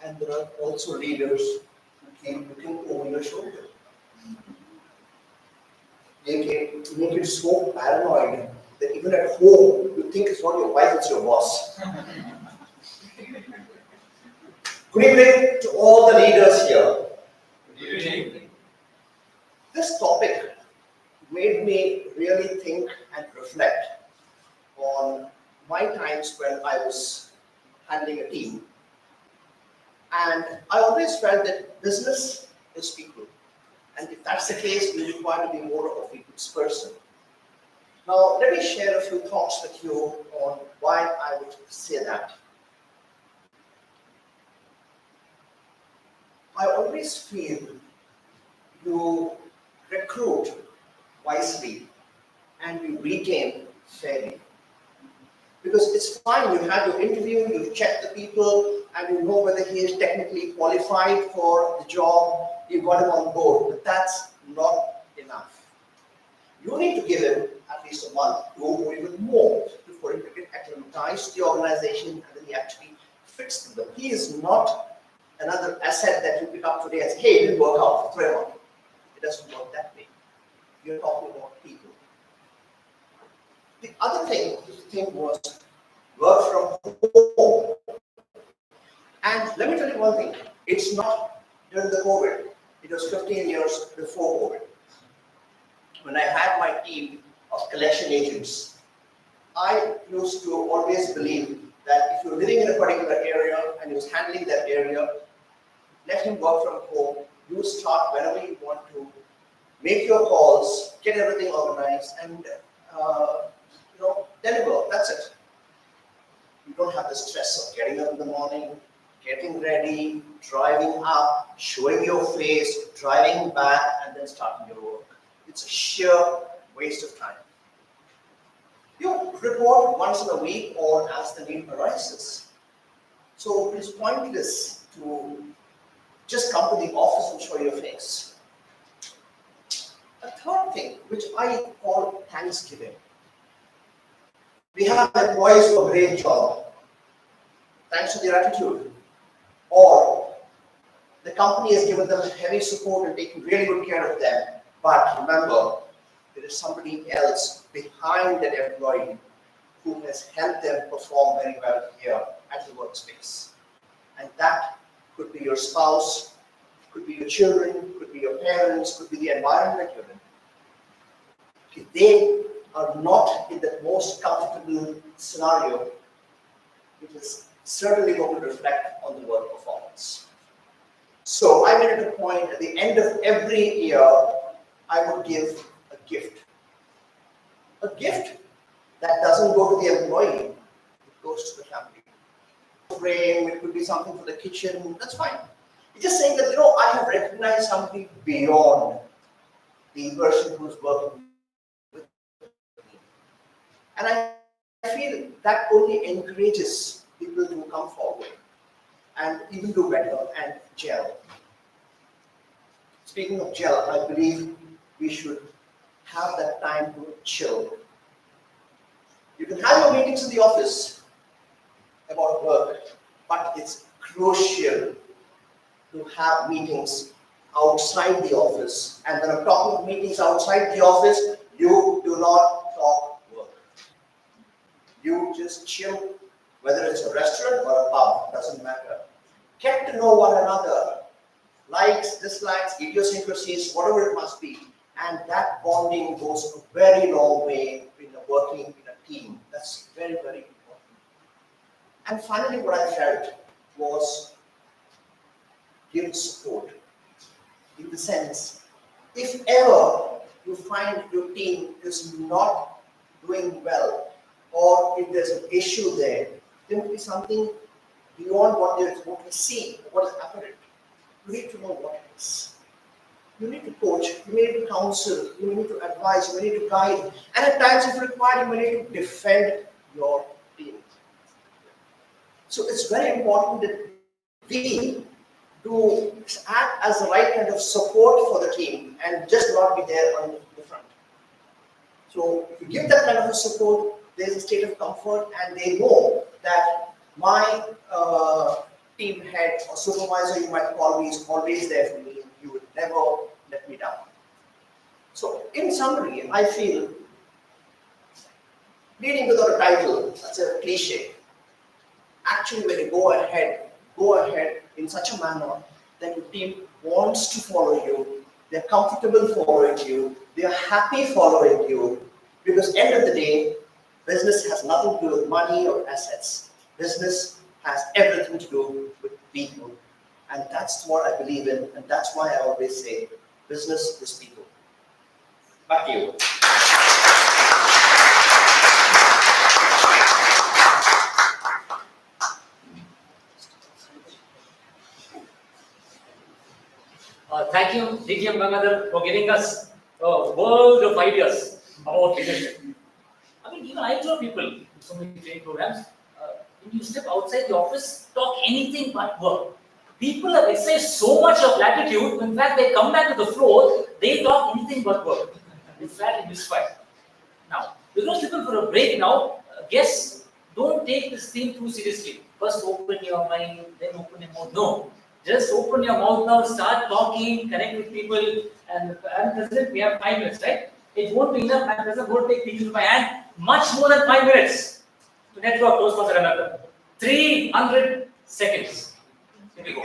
And there are also leaders who keep looking over your shoulder. They can make it so paranoid that even at home you think it's not your wife, it's your boss. Good evening to all the leaders here. Good evening. This topic made me really think and reflect on my times when I was handling a team. And I always felt that business is people. And if that's the case, you require to be more of a people's person. Now, let me share a few thoughts with you on why I would say that. I always feel you recruit wisely and you retain fairly. Because it's fine, you have your interview, you check the people, and you know whether he is technically qualified for the job, you got him on board, but that's not enough. You need to give him at least a month, or even more, for him to get acclimatized to the organization, and then he actually fits them. He is not another asset that you pick up today and say, hey, it didn't work out, throw him out. It doesn't work that way. You're talking about people. The other thing was work from home. And let me tell you one thing, it's not during the COVID, it was 15 years before COVID. When I had my team of collection agents, I used to always believe that if you're living in a particular area and you're handling that area, let him work from home, you start whenever you want to, make your calls, get everything organized, and deliver. That's it. You don't have the stress of getting up in the morning, getting ready, driving up, showing your face, driving back, and then starting your work. It's a sheer waste of time. You report once in a week or as the need arises. So it is pointless to just come to the office and show your face. A third thing, which I call Thanksgiving. We have employees who do a great job, thanks to their attitude. Or the company has given them heavy support and taken really good care of them. But remember, there is somebody else behind that employee who has helped them perform very well here at the workspace. And that could be your spouse, could be your children, could be your parents, could be the environment you're in. If they are not in the most comfortable scenario, it is certainly going to reflect on the work performance. So I made it a point at the end of every year, I would give a gift. A gift that doesn't go to the employee, it goes to the family. Frame, it could be something for the kitchen, that's fine. It's just saying that, I have recognized something beyond the person who's working with me. And I feel that only encourages people to come forward and even do better and gel. Speaking of gel, I believe we should have that time to chill. You can have your meetings in the office about work, but it's crucial to have meetings outside the office. And when I'm talking of meetings outside the office, you do not talk work. You just chill, whether it's a restaurant or a pub, doesn't matter. Get to know one another, likes, dislikes, idiosyncrasies, whatever it must be. And that bonding goes a very long way in working in a team. That's very, very important. And finally, what I felt was give support. In the sense, if ever you find your team is not doing well, or if there's an issue there will be something beyond what we see, what is apparent. You need to know what it is. You need to coach, you may need to counsel, you may need to advise, you may need to guide, and at times if required, you may need to defend your team. So it's very important that we do act as the right kind of support for the team and just not be there on the front. So if you give that kind of a support, there's a state of comfort and they know that my team head or supervisor, you might call me, is always there for me. You would never let me down. So in summary, I feel leading without a title, that's a cliche. Actually, when you go ahead in such a manner that your team wants to follow you, they're comfortable following you, they're happy following you, because end of the day, business has nothing to do with money or assets. Business has everything to do with people. And that's what I believe in, and that's why I always say, business is people. Back to you. Thank you, DGM Gangaadhar, for giving us a world of ideas about leadership. I mean, even I tell people in so many training programs, when you step outside the office, talk anything but work. People have exercised so much of latitude, in fact, they come back to the floor, they talk anything but work. It's flat misfire. Now, we're going to step for a break now. Guests, don't take this thing too seriously. First open your mind, then open your mouth. No. Just open your mouth now, start talking, connect with people. And President, we have 5 minutes, right? It won't be enough. Madam President won't take things in my hand. Much more than 5 minutes to network Toastmaster another. 300 seconds. Here we go.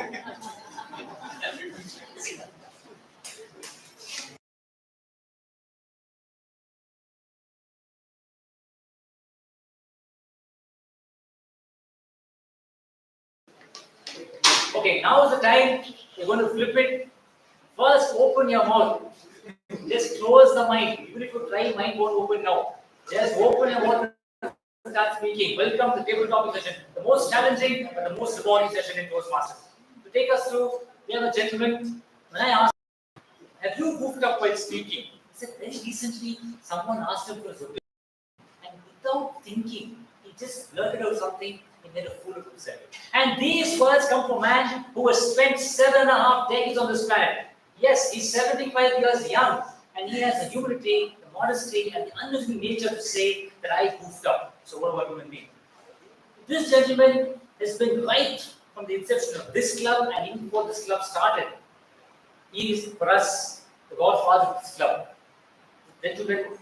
Okay, now is the time. You're going to flip it. First, open your mouth. Just close the mind. Even if you try, mind won't open now. Just open your mouth and start speaking. Welcome to table topic session. The most challenging but the most rewarding session in Toastmasters. To take us through, we have a gentleman. When I asked, have you goofed up while speaking? He said, very recently, someone asked him for his opinion. And without thinking, he just blurted out something. He made a fool of himself. And these words come from a man who has spent 7.5 decades on this planet. Yes, he's 75 years young, and he has the humility, the modesty, and the unassuming nature to say that I goofed up. So what about human being? This gentleman has been right from the inception of this club, and even before this club started. He is, for us, the godfather of this club. Gentlemen,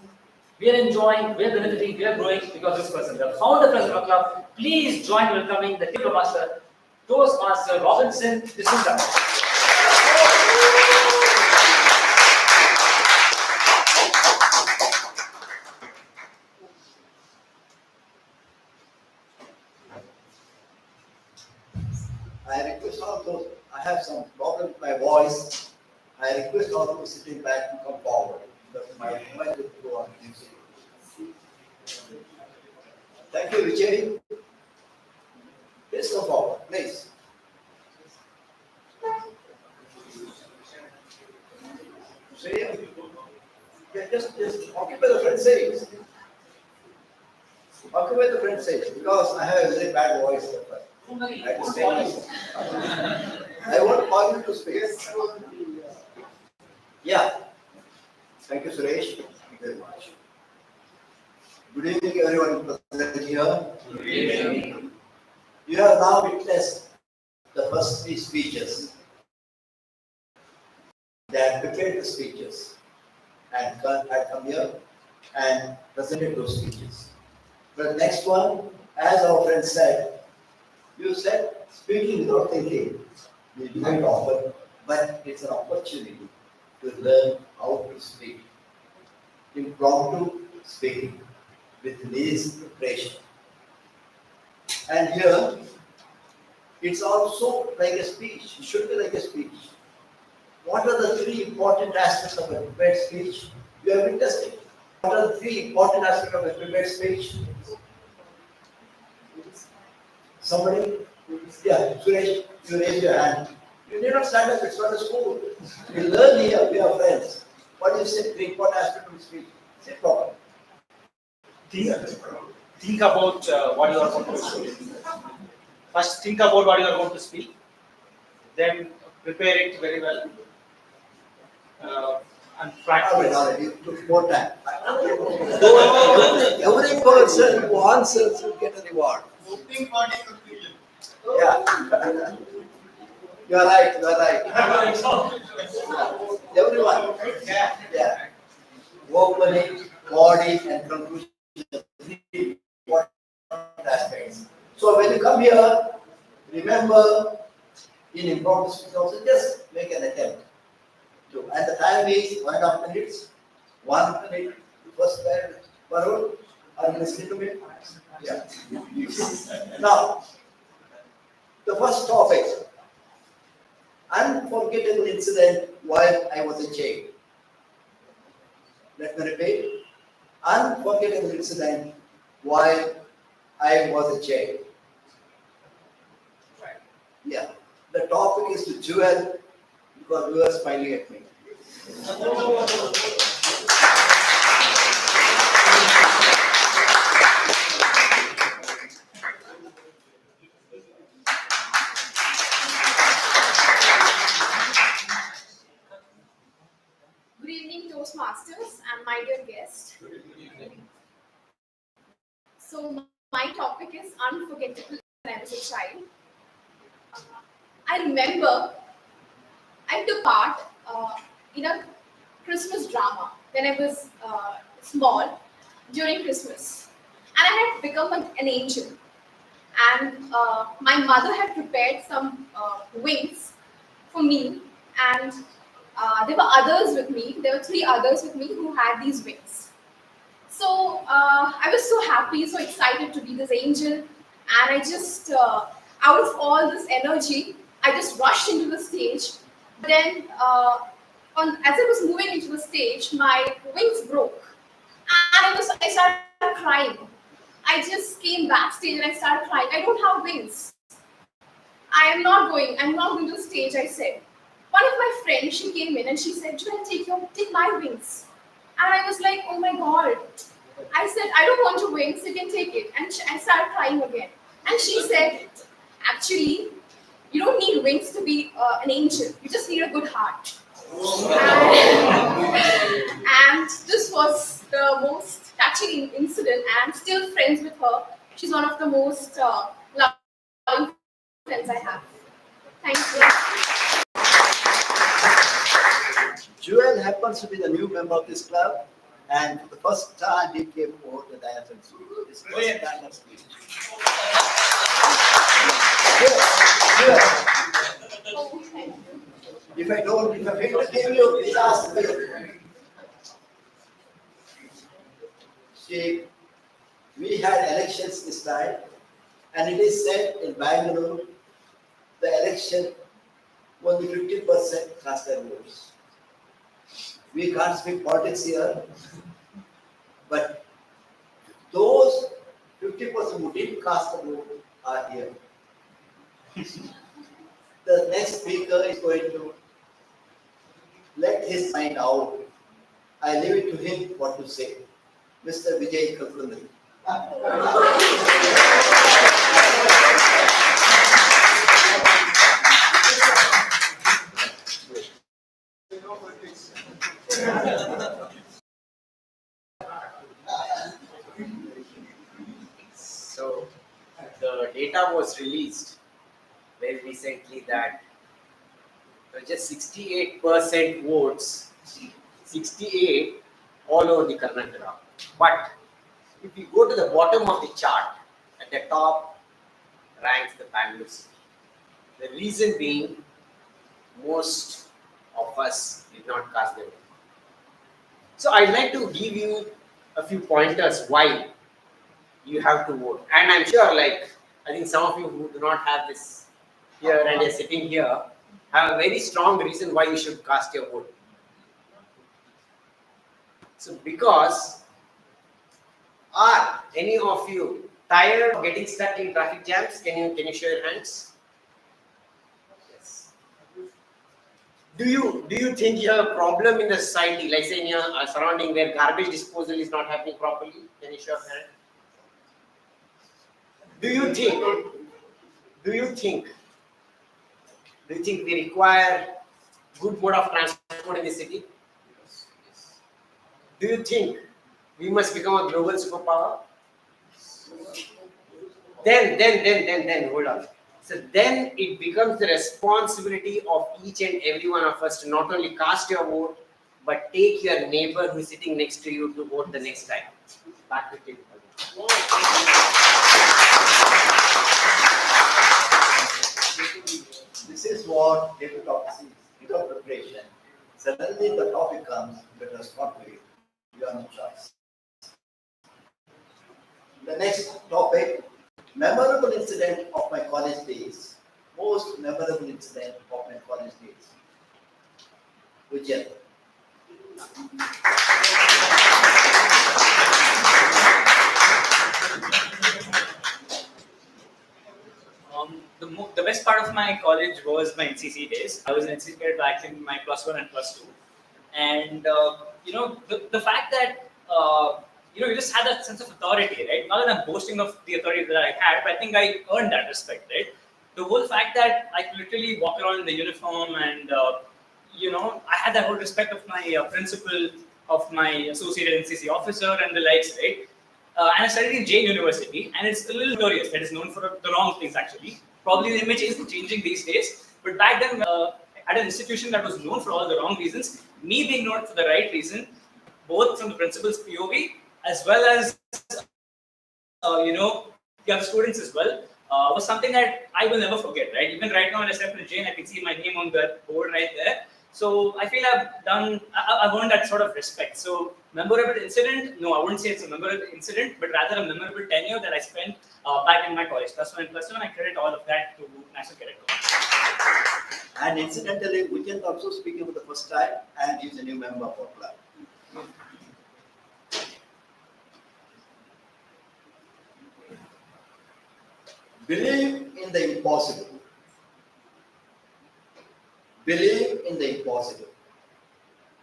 we are enjoying, we are benefiting, we are growing because of this person. The founder president of the club, please join welcoming the table master, Toastmaster Robinson D'Souza. I request all those, I have some problem with my voice. I request all those sitting back to come forward. Because my voice will go on. Thank you, Vijay. Please come forward, please. Shreya, just occupy the front seat. Occupy the front seat because I have a very bad voice. I won't call you to speak. Yeah. Thank you, Suresh. Thank you very much. Good evening, everyone present here. Good evening. You have now witnessed the first 3 speeches. They had prepared the speeches and had come here and presented those speeches. The next one, as our friend said, you said speaking without thinking will be quite often, but it's an opportunity to learn how to speak. Impromptu speaking with least preparation. And here, it's also like a speech. It should be like a speech. What are the three important aspects of a prepared speech? You have been testing. What are the three important aspects of a prepared speech? Somebody? Yeah, Suresh, you raise your hand. You need not stand up, it's not a school. We learn here, we are friends. What do you say? Three important aspects of the speech. Say properly. Think about what you are going to speak. First, think about what you are going to speak. Then prepare it very well. And practice. You took more time. Every person who answers will get a reward. Yeah. You are right, you are right. Everyone. Yeah. Opening, body, and conclusion. Three important aspects. So when you come here, remember in impromptu speech also just make an attempt to. And the time is 1.5 minutes. 1 minute. First time, Varun, are you listening to me? Yeah. Now, the first topic, unforgettable incident while I was a child. Let me repeat. Unforgettable incident while I was a child. Yeah. The topic is to Jewel because you are smiling at me. Good evening, Toastmasters and my dear guest. So my topic is unforgettable when I was a child. I remember I took part in a Christmas drama when I was small during Christmas, and I had become an angel. And my mother had prepared some wings for me, and there were others with me. There were 3 others with me who had these wings. So I was so happy, so excited to be this angel, and I just, out of all this energy, I just rushed into the stage. But then, as I was moving into the stage, my wings broke, and I started crying. I just came backstage and I started crying. I don't have wings. I'm not going to the stage, I said. One of my friends, she came in and she said, "Joel, take my wings." And I was like, oh my God. I said, "I don't want your wings, you can take it." And I started crying again. And she said, "Actually, you don't need wings to be an angel. You just need a good heart." And this was the most touching incident. I'm still friends with her. She's one of the most loving friends I have. Thank you. Jewel happens to be the new member of this club, and for the first time he came over the dais and spoke. His first time of speech. Oh, thank you. If I fail to give you, please ask me. See, we had elections this time, and it is said in Bangalore, the election, only 50% cast their votes. We can't speak politics here, but those 50% who didn't cast the vote are here. The next speaker is going to let his mind out. I leave it to him what to say. Mr. Vijay Kalpurani. So, the data was released very recently that just 68% votes, 68 all over the Karnataka. But if you go to the bottom of the chart, at the top ranks the Bangalore city. The reason being, most of us did not cast their vote. So I'd like to give you a few pointers why you have to vote. And I'm sure, like, I think some of you who do not have this here and are sitting here have a very strong reason why you should cast your vote. So because, are any of you tired of getting stuck in traffic jams? Can you show your hands? Yes. Do you think you have a problem in the society, like say in your surrounding where garbage disposal is not happening properly? Can you show your hand? Do you think we require good mode of transport in the city? Do you think we must become a global superpower? Then, hold on. So then it becomes the responsibility of each and every one of us to not only cast your vote, but take your neighbor who is sitting next to you to vote the next time. Back to you. This is what data topics is, without preparation. Suddenly the topic comes, let us respond to it. You have no choice. The next topic, memorable incident of my college days. Most memorable incident of my college days. Vijay. The best part of my college was my NCC days. I was an NCC cadet back in my +1 and +2. And, the fact that, you just had that sense of authority, right? Not that I'm boasting of the authority that I had, but I think I earned that respect, right? The whole fact that I could literally walk around in the uniform and, I had that whole respect of my principal, of my associated NCC officer and the likes, right? And I studied in Jain University, and it's a little notorious that it's known for the wrong things actually. Probably the image is changing these days, but back then, at an institution that was known for all the wrong reasons, me being known for the right reason, both from the principal's POV as well as, the other students as well, was something that I will never forget, right? Even right now when I step into Jain, I can see my name on the board right there. So I feel I've earned that sort of respect. So memorable incident? No, I wouldn't say it's a memorable incident, but rather a memorable tenure that I spent back in my college. +1 and +2, I credit all of that to National Cadet Corps. And incidentally, Vijay also speaking for the first time, and he's a new member of our club. Believe in the impossible. Believe in the impossible.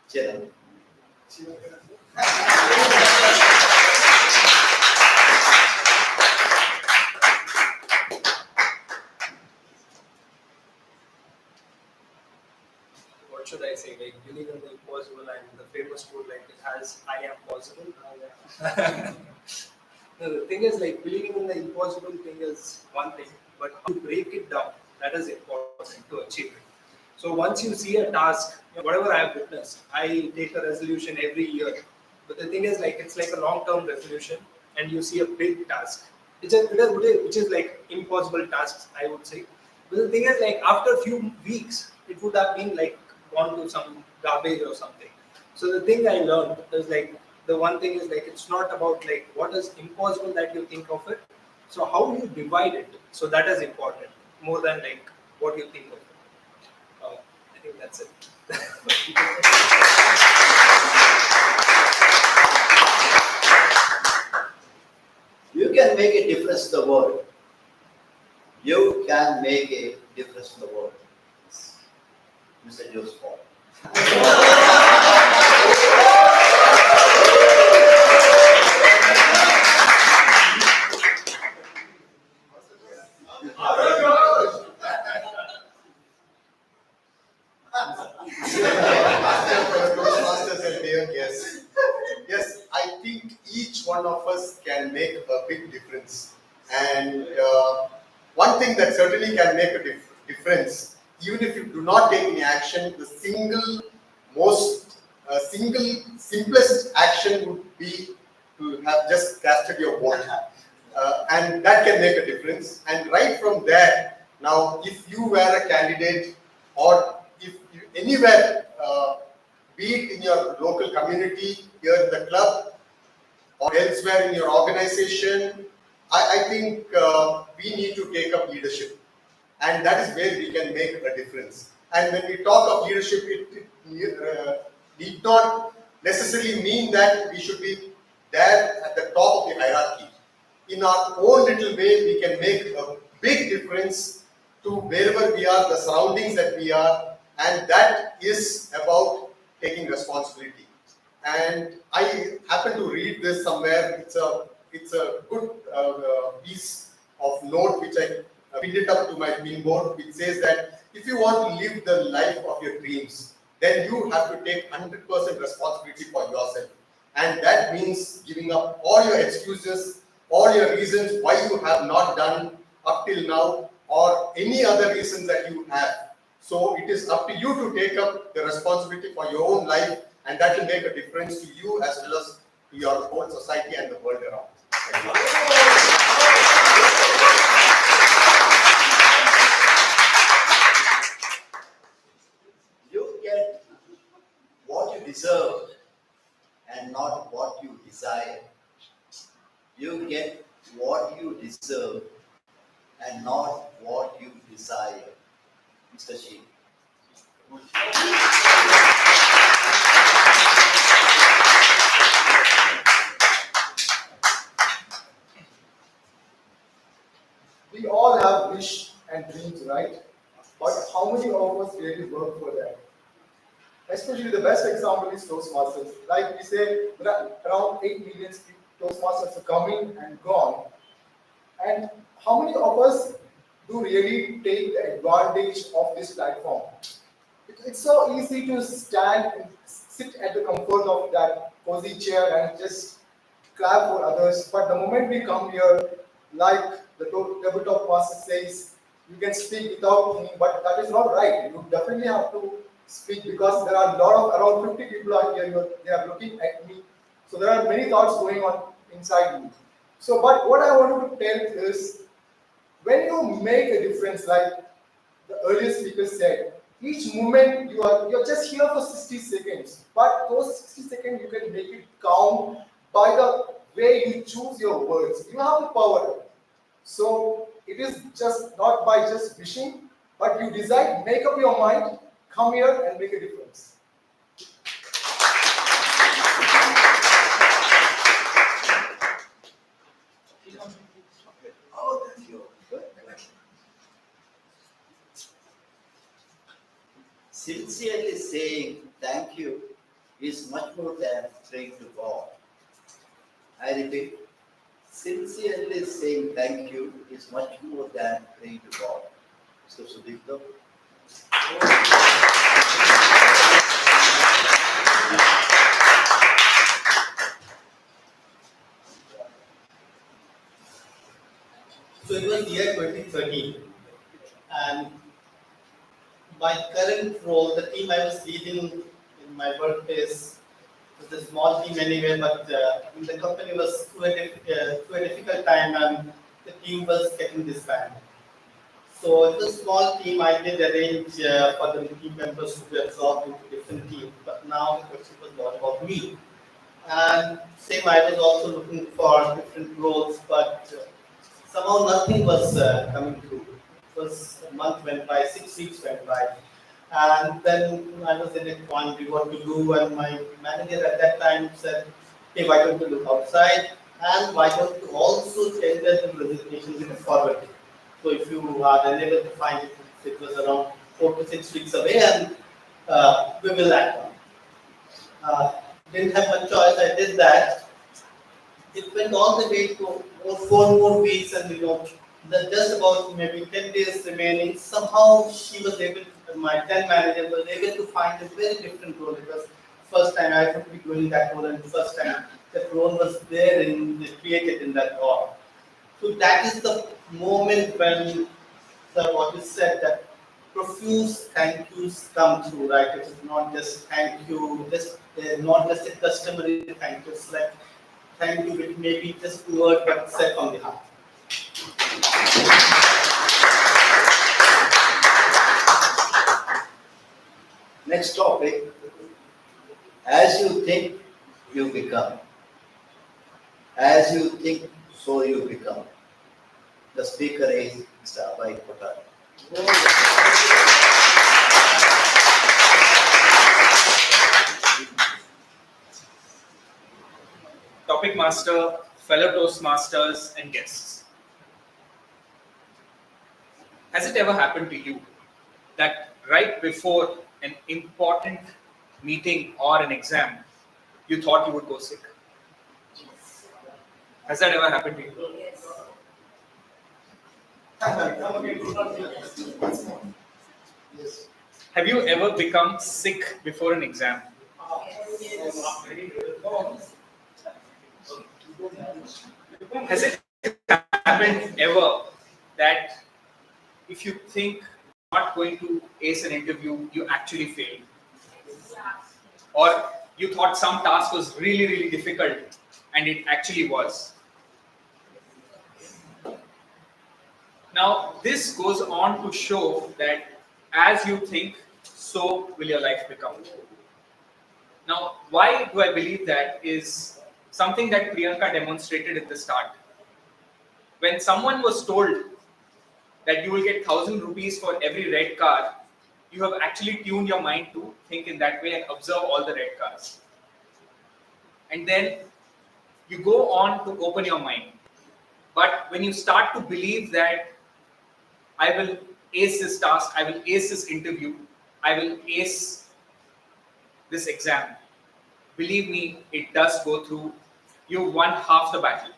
Taran. What should I say? Like, believe in the impossible, and the famous quote, like, it has, I am possible. No, the thing is, like, believing in the impossible thing is one thing, but how to break it down, that is important to achieve it. So once you see a task, whatever I have witnessed, I take a resolution every year. But the thing is, like, it's like a long-term resolution, and you see a big task, which is like impossible tasks, I would say. But the thing is, like, after a few weeks, it would have been like gone to some garbage or something. So the thing I learned is, like, the one thing is, like, it's not about like what is impossible that you think of it. So how you divide it, so that is important more than like what you think of it. I think that's it. You can make a difference in the world. You can make a difference in the world. Mr. Joseph. Yes, I think each one of us can make a big difference. And one thing that certainly can make a difference even if you do not take any action, the simplest action would be to have just casted your vote. And that can make a difference. And right from there, now if you were a candidate or if you anywhere, be it in your local community, here in the club, or elsewhere in your organization, I think we need to take up leadership. And that is where we can make a difference. And when we talk of leadership, it need not necessarily mean that we should be there at the top of the hierarchy. In our own little way, we can make a big difference to wherever we are, the surroundings that we are, and that is about taking responsibility. And I happen to read this somewhere. It's a good piece of note which I pinned it up to my pin board, which says that if you want to live the life of your dreams, then you have to take 100% responsibility for yourself. And that means giving up all your excuses, all your reasons why you have not done up till now, or any other reasons that you have. So it is up to you to take up the responsibility for your own life, and that will make a difference to you as well as to your whole society and the world around. You get what you deserve and not what you desire. You get what you deserve and not what you desire. Mr. Shi. We all have wish and dreams, right? But how many of us really work for that? Especially the best example is Toastmasters. Like we say, there are around 8 million Toastmasters are coming and gone. And how many of us do really take the advantage of this platform? It's so easy to stand and sit at the comfort of that cozy chair and just clap for others. But the moment we come here, like the tabletop master says, you can speak without me, but that is not right. You definitely have to speak because there are a lot of around 50 people out here. They are looking at me. So there are many thoughts going on inside me. So, but what I wanted to tell is, when you make a difference, like the earlier speaker said, each moment you're just here for 60 seconds, but those 60 seconds you can make it count by the way you choose your words. You have the power. So it is just not by just wishing, but you decide, make up your mind, come here and make a difference. Oh, thank you. Sincerely saying thank you is much more than praying to God. I repeat, sincerely saying thank you is much more than praying to God. So, Sudipto. So it was year 2013, and my current role, the team I was leading in my workplace, was a small team anyway, but the company was through a difficult time and the team was getting disbanded. So it was a small team. I did arrange for the team members to be absorbed into different teams, but now the question was not about me. And same, I was also looking for different roles, but somehow nothing was coming through. It was a month went by, 6 weeks went by. And then I was in a quandary what to do, and my manager at that time said, hey, why don't you look outside, and why don't you also tender the resignations in a forward. So if you are unable to find it, it was around 4 to 6 weeks away, and we will act on it. Didn't have much choice, I did that. It went all the way to 4 more weeks, and just about maybe 10 days remaining. Somehow she was able to, my 10 manager was able to find a very different role. It was first time I would be doing that role, and the first time that role was there created in that role. So that is the moment when what is said, that profuse thank yous come through, right? It is not just thank you, just not just a customary thank you. It's like thank you with maybe just a word but said from the heart. Next topic, as you think, you become. As you think, so you become. The speaker is Mr. Palgota. Topic master, fellow Toastmasters and guests. Has it ever happened to you that right before an important meeting or an exam, you thought you would go sick? Has that ever happened to you? Yes. Have you ever become sick before an exam? Has it happened ever that if you think you're not going to ace an interview, you actually failed? Or you thought some task was really, really difficult and it actually was? Now, this goes on to show that as you think, so will your life become. Now, why do I believe that is something that Priyanka demonstrated at the start. When someone was told that you will get 1,000 rupees for every red car, you have actually tuned your mind to think in that way and observe all the red cars. And then you go on to open your mind. But when you start to believe that I will ace this task, I will ace this interview, I will ace this exam, believe me, it does go through. You won half the battle.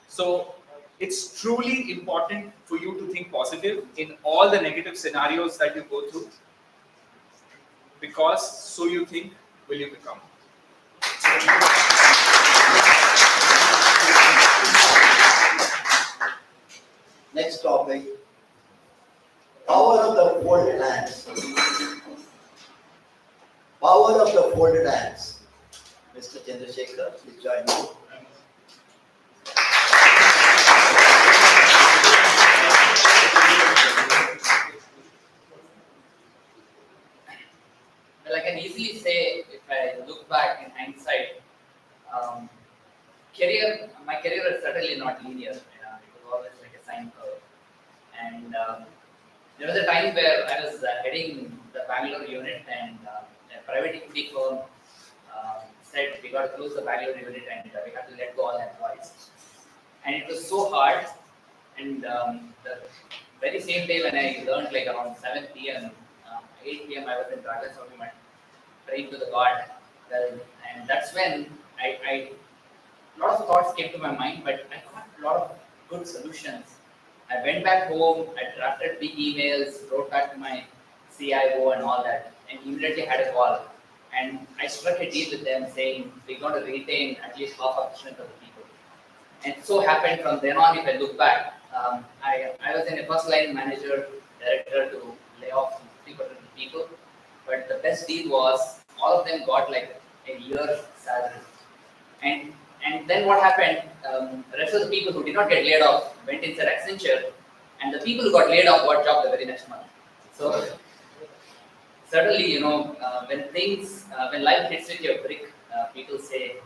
So it's truly important for you to think positive in all the negative scenarios that you go through, because so you think will you become. Next topic, power of the folded hands. Power of the folded hands. Mr. Chandrasekhar, please join me. Well, I can easily say, if I look back in hindsight, my career is certainly not linear. It was always like a sine curve. And there was a time where I was heading the Bangalore unit, and a private equity firm said we got to close the Bangalore unit and we had to let go all employees. And it was so hard. And the very same day when I learned, like around 7 p.m., 8 p.m., I was in Dragon Supplement, praying to the God. Well, and that's when a lot of thoughts came to my mind, but I got a lot of good solutions. I went back home, I drafted big emails, wrote back to my CIO and all that, and immediately had a call. And I struck a deal with them saying, we're going to retain at least half of the strength of the people. And so happened from then on, if I look back, I was in a first line manager, director to lay off 50% of the people. But the best deal was all of them got like a year's salary. And then what happened, the rest of the people who did not get laid off went inside Accenture, and the people who got laid off got job the very next month. So certainly, when life hits with your brick, people say,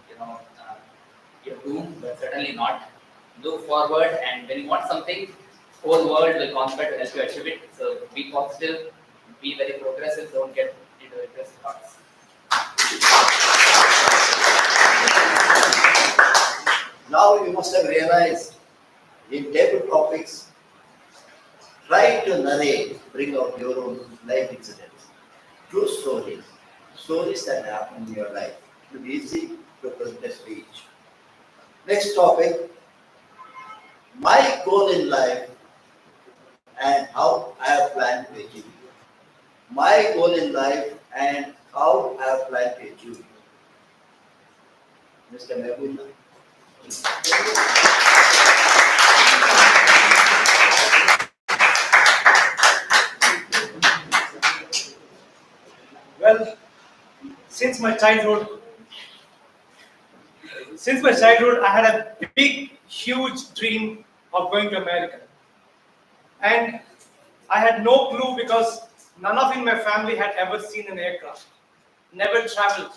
you're doomed, but certainly not. Look forward, and when you want something, whole world will conspire to help you achieve it. So be positive, be very progressive, don't get into regressive thoughts. Now you must have realized in table topics, try to narrate, bring out your own life incidents, true stories, stories that happen in your life. It will be easy to present a speech. Next topic, my goal in life and how I have planned to achieve it. My goal in life and how I have planned to achieve it. Mr. Mehboob. Well, since my childhood, I had a big, huge dream of going to America. And I had no clue because none of in my family had ever seen an aircraft, never traveled.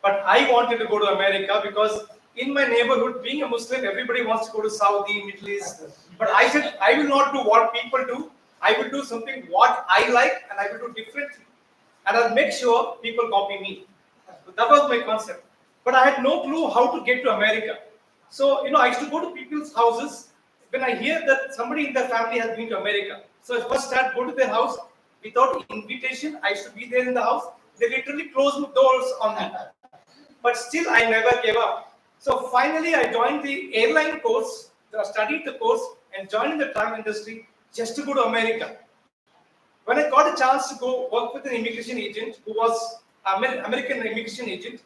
But I wanted to go to America because in my neighborhood, being a Muslim, everybody wants to go to Saudi, Middle East. But I said, I will not do what people do. I will do something what I like and I will do differently. And I'll make sure people copy me. So that was my concept. But I had no clue how to get to America. So, I used to go to people's houses when I hear that somebody in their family has been to America. So I first start go to their house without invitation. I used to be there in the house. They literally closed the doors on me. But still, I never gave up. So finally, I joined the airline course, studied the course, and joined the travel industry just to go to America. When I got a chance to go work with an immigration agent who was American immigration agent,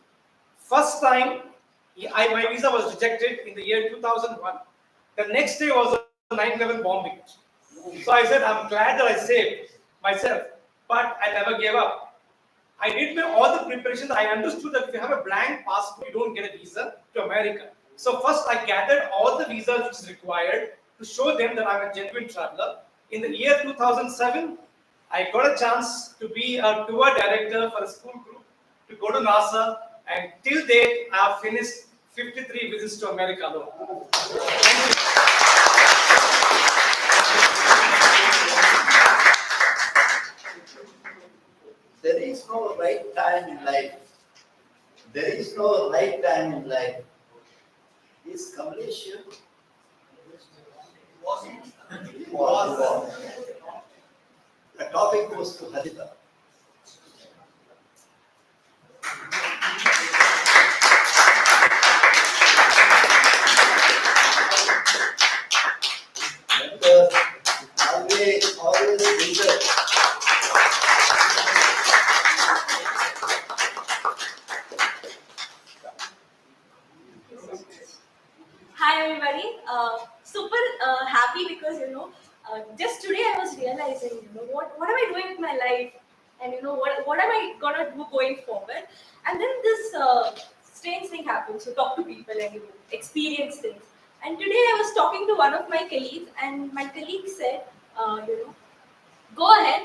first time my visa was rejected in the year 2001. The next day was a 9/11 bombing. So I said, I'm glad that I saved myself, but I never gave up. I did all the preparations. I understood that if you have a blank passport, you don't get a visa to America. So first I gathered all the visas which is required to show them that I'm a genuine traveler. In the year 2007, I got a chance to be a tour director for a school group to go to NASA, and till date, I have finished 53 visits to America alone. Thank you. There is no right time in life. There is no right time in life. Is Kamlesh here? Was. The topic goes to Hadita. Always research. Hi everybody, super happy because just today I was realizing what am I doing with my life, and what am I gonna do going forward. And then this strange thing happened. So talk to people and experience things. And today I was talking to one of my colleagues, and my colleague said, go ahead,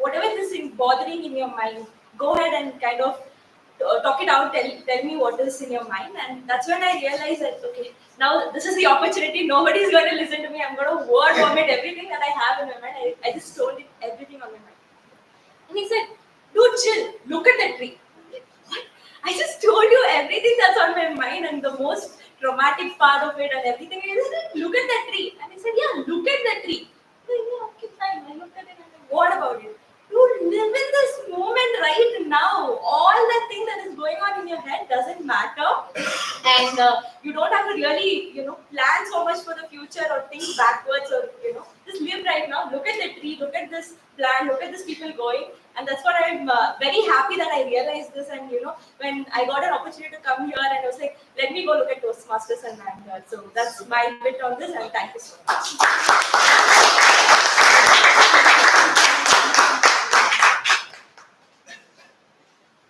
whatever is bothering in your mind, go ahead and kind of talk it out, tell me what is in your mind. And that's when I realized that, okay, now this is the opportunity. Nobody is going to listen to me. I'm going to word vomit everything that I have in my mind. I just told it everything on my mind. And he said, dude, chill, look at that tree. What? I just told you everything that's on my mind and the most traumatic part of it and everything. He said, look at that tree. And I said, yeah, look at that tree. I said, yeah, okay, fine. I looked at it and I said, what about it? You live in this moment right now. All that thing that is going on in your head doesn't matter, and you don't have to really, plan so much for the future or think backwards, or just live right now. Look at the tree. Look at this plant. Look at these people going, and that's what I'm very happy that I realized this. And when I got an opportunity to come here, and I was like, let me go look at Toastmasters, and I'm here. So that's my bit on this, and thank you so much.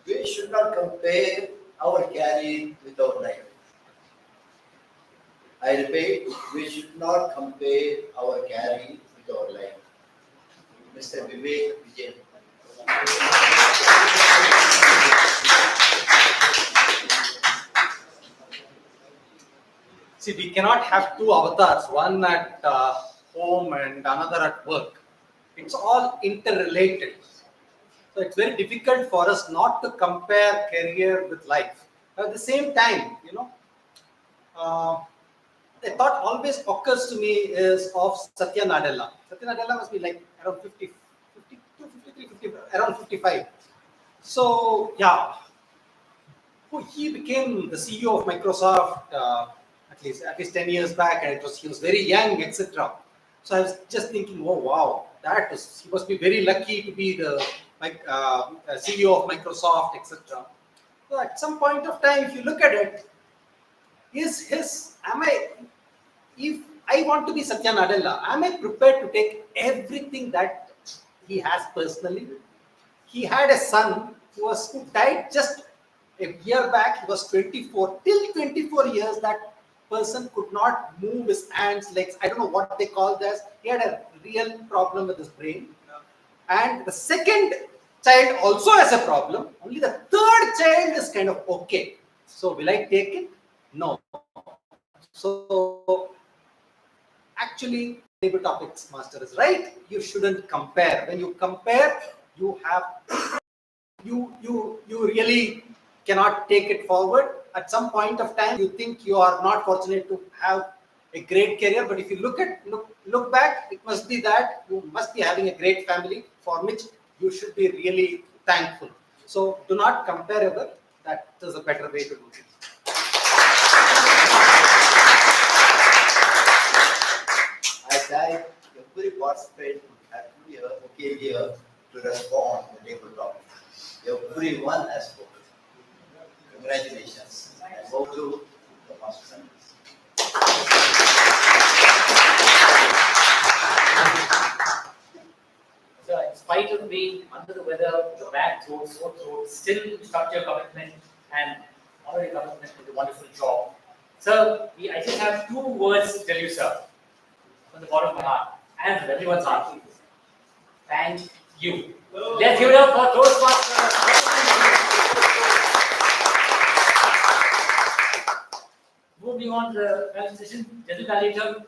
We should not compare our career with our life. I repeat, we should not compare our career with our life. Mr. Vijay. See, we cannot have two avatars, one at home and another at work. It's all interrelated. So it's very difficult for us not to compare career with life. But at the same time, a thought always occurs to me is of Satya Nadella. Satya Nadella must be like around 52, 53, 50, around 55. So yeah, he became the CEO of Microsoft at least 10 years back, and he was very young, etc. So I was just thinking, oh wow, he must be very lucky to be the CEO of Microsoft, etc. So at some point of time, if you look at it, if I want to be Satya Nadella, am I prepared to take everything that he has personally? he had a son who died just a year back. He was 24. Till 24 years, that person could not move his hands, legs. I don't know what they call this. He had a real problem with his brain. And the second child also has a problem. Only the third child is kind of okay. So will I take it? No. So actually, table topics master is right. You shouldn't compare. When you compare, you really cannot take it forward. At some point of time, you think you are not fortunate to have a great career, but if you look back, it must be that you must be having a great family for which you should be really thankful. So do not compare ever. That is a better way to do it. I every participant actually okay here to respond to the table topic. Everyone has spoken. Congratulations. And go to the master sentence. So in spite of being under the weather, the bad throat, sore throat, still stuck to your commitment and honor your commitment with a wonderful job. Sir, I just have 2 words to tell you, sir, from the bottom of my heart and from everyone's heart. Thank you. Let's give it up for Toastmasters. Moving on to the presentation, later,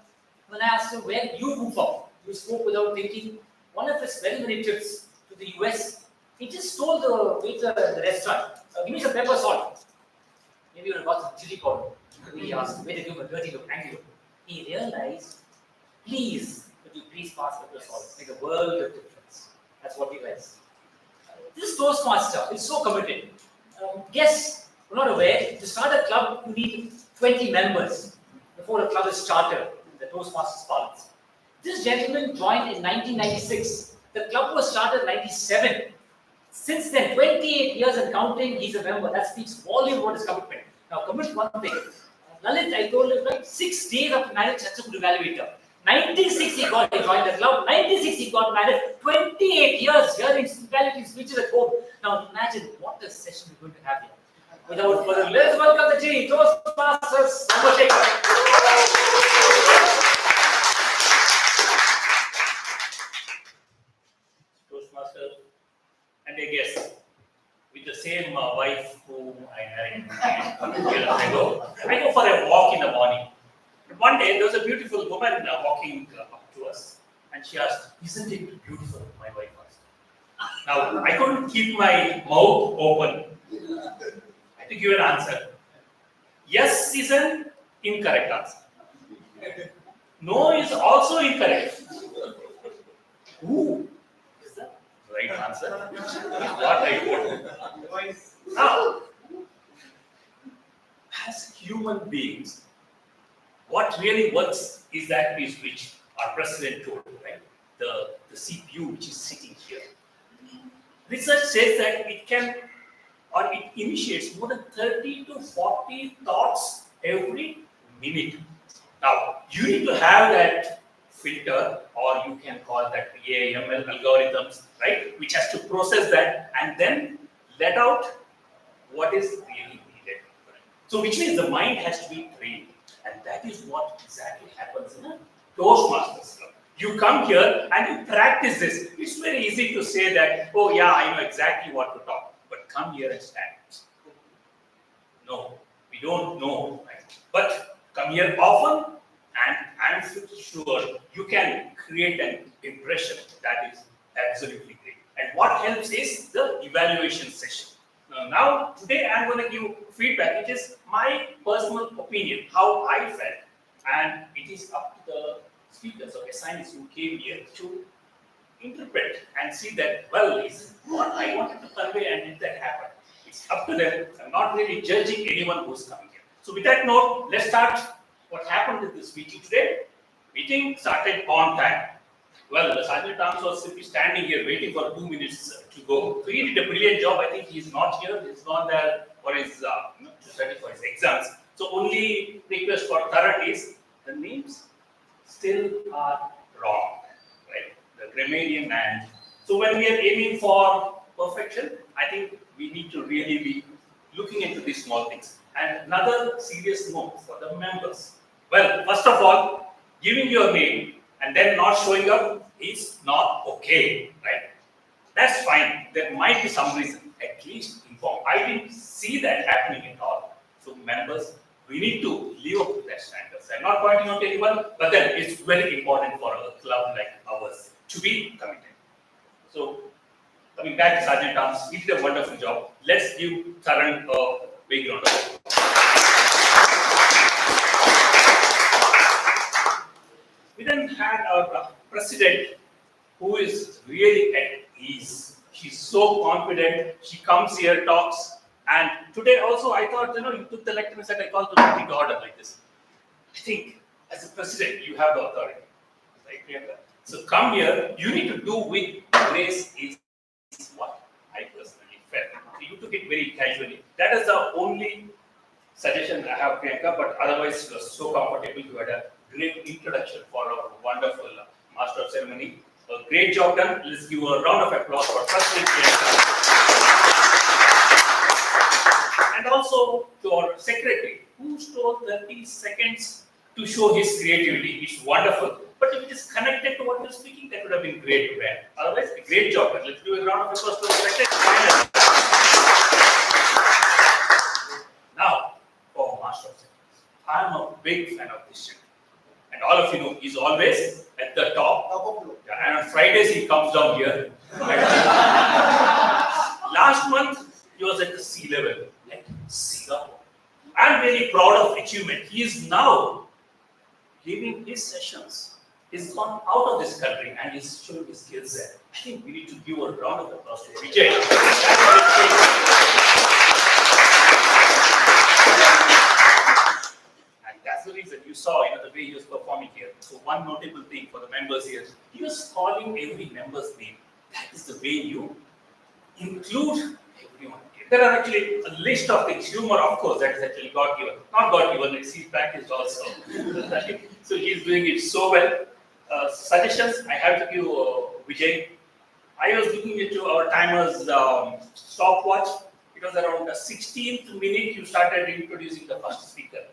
when I asked him where you move from, you spoke without thinking. One of his very many trips to the US, he just told the waiter at the restaurant, give me some pepper salt. Maybe you would have got some chili powder. He asked the waiter to give him a dirty look, angry look. He realized, please, could you please pass pepper salt? Make a world of difference. That's what he realized. This Toastmaster is so committed. Guess, we're not aware, to start a club, you need 20 members before a club is chartered in the Toastmasters parlance. This gentleman joined in 1996. The club was started in 97. Since then, 28 years and counting, he's a member. That speaks volume about his commitment. Now, commit one thing. Lalith, I told him, right, 6 days after marriage, such a good evaluator. 96 he joined the club. 96 he got married. 28 years hearing evaluating speeches at home. Now, imagine what a session we're going to have here. Without further ado, let's welcome the G Toastmasters Somashekar. Toastmaster and a guest with the same wife whom I married years ago. I go for a walk in the morning. But one day there was a beautiful woman walking up to us, and she asked, "Isn't it beautiful?" My wife asked. Now I couldn't keep my mouth open. I had to give an answer. Yes is an incorrect answer. No is also incorrect. Ooh. Right answer. What I would. Now, as human beings, what really works is that piece which our president told, right? The CPU which is sitting here. Research says that it can, or it initiates more than 30 to 40 thoughts every minute. Now, you need to have that filter, or you can call that AML algorithms, right? Which has to process that and then let out what is really needed. So, which means the mind has to be trained, and that is what exactly happens in a Toastmasters Club. You come here and you practice this. It's very easy to say that, oh yeah, I know exactly what to talk, but come here and stand. No, we don't know, right? But come here often, and I'm sure you can create an impression that is absolutely great. And what helps is the evaluation session. Now, today I'm going to give feedback. It is my personal opinion, how I felt, and it is up to the speakers or assignees who came here to interpret and see that, well, is what I wanted to convey and did that happen? It's up to them. I'm not really judging anyone who's coming here. So with that note, let's start what happened in this meeting today. Meeting started on time. Well, the Sergeant Arms was simply standing here waiting for 2 minutes to go. So he did a brilliant job. I think he's not here. He's gone there for his to study for his exams. So only request for Taran is the names still are wrong, right? The grammarian and so when we are aiming for perfection, I think we need to really be looking into these small things. And another serious note for the members. Well, first of all, giving your name and then not showing up is not okay, right? That's fine. There might be some reason. At least inform. I didn't see that happening at all. So members, we need to live up to that standards. I'm not pointing out anyone, but then it's very important for a club like ours to be committed. So coming back to Sergeant Arms, he did a wonderful job. Let's give Taran a big round of applause. We then had our president, who is really at ease. She's so confident. She comes here, talks, and today also I thought, you took the lecture and said, I called the meeting to order like this. I think as a president, you have the authority, right, Priyanka? So come here. You need to do with grace is what I personally felt. So you took it very casually. That is the only suggestion I have, Priyanka. But otherwise, you were so comfortable. You had a great introduction for our wonderful master of ceremony. A great job done. Let's give a round of applause for President Priyanka. And also to our secretary, who stole 30 seconds to show his creativity. It's wonderful. But if it is connected to what you're speaking, that would have been great, man. Otherwise, a great job. But let's give a round of applause to the secretary. Now, for Master of Ceremonies. I'm a big fan of this gentleman. And all of you know, he's always at the top. And on Fridays, he comes down here. Last month, he was at the sea level, like Singapore. I'm very proud of achievement. He is now giving his sessions. He's gone out of this country and he's showing his skills there. I think we need to give a round of applause to Vijay. And that's the reason you saw, the way he was performing here. So one notable thing for the members here, he was calling every member's name. That is the way you include everyone. There are actually a list of things. Humor, of course, that is actually God given. Not God given, it's he's practiced also. So he's doing it so well. Suggestions, I have to give Vijay. I was looking into our timer's stopwatch. It was around the 16th minute you started introducing the first speaker.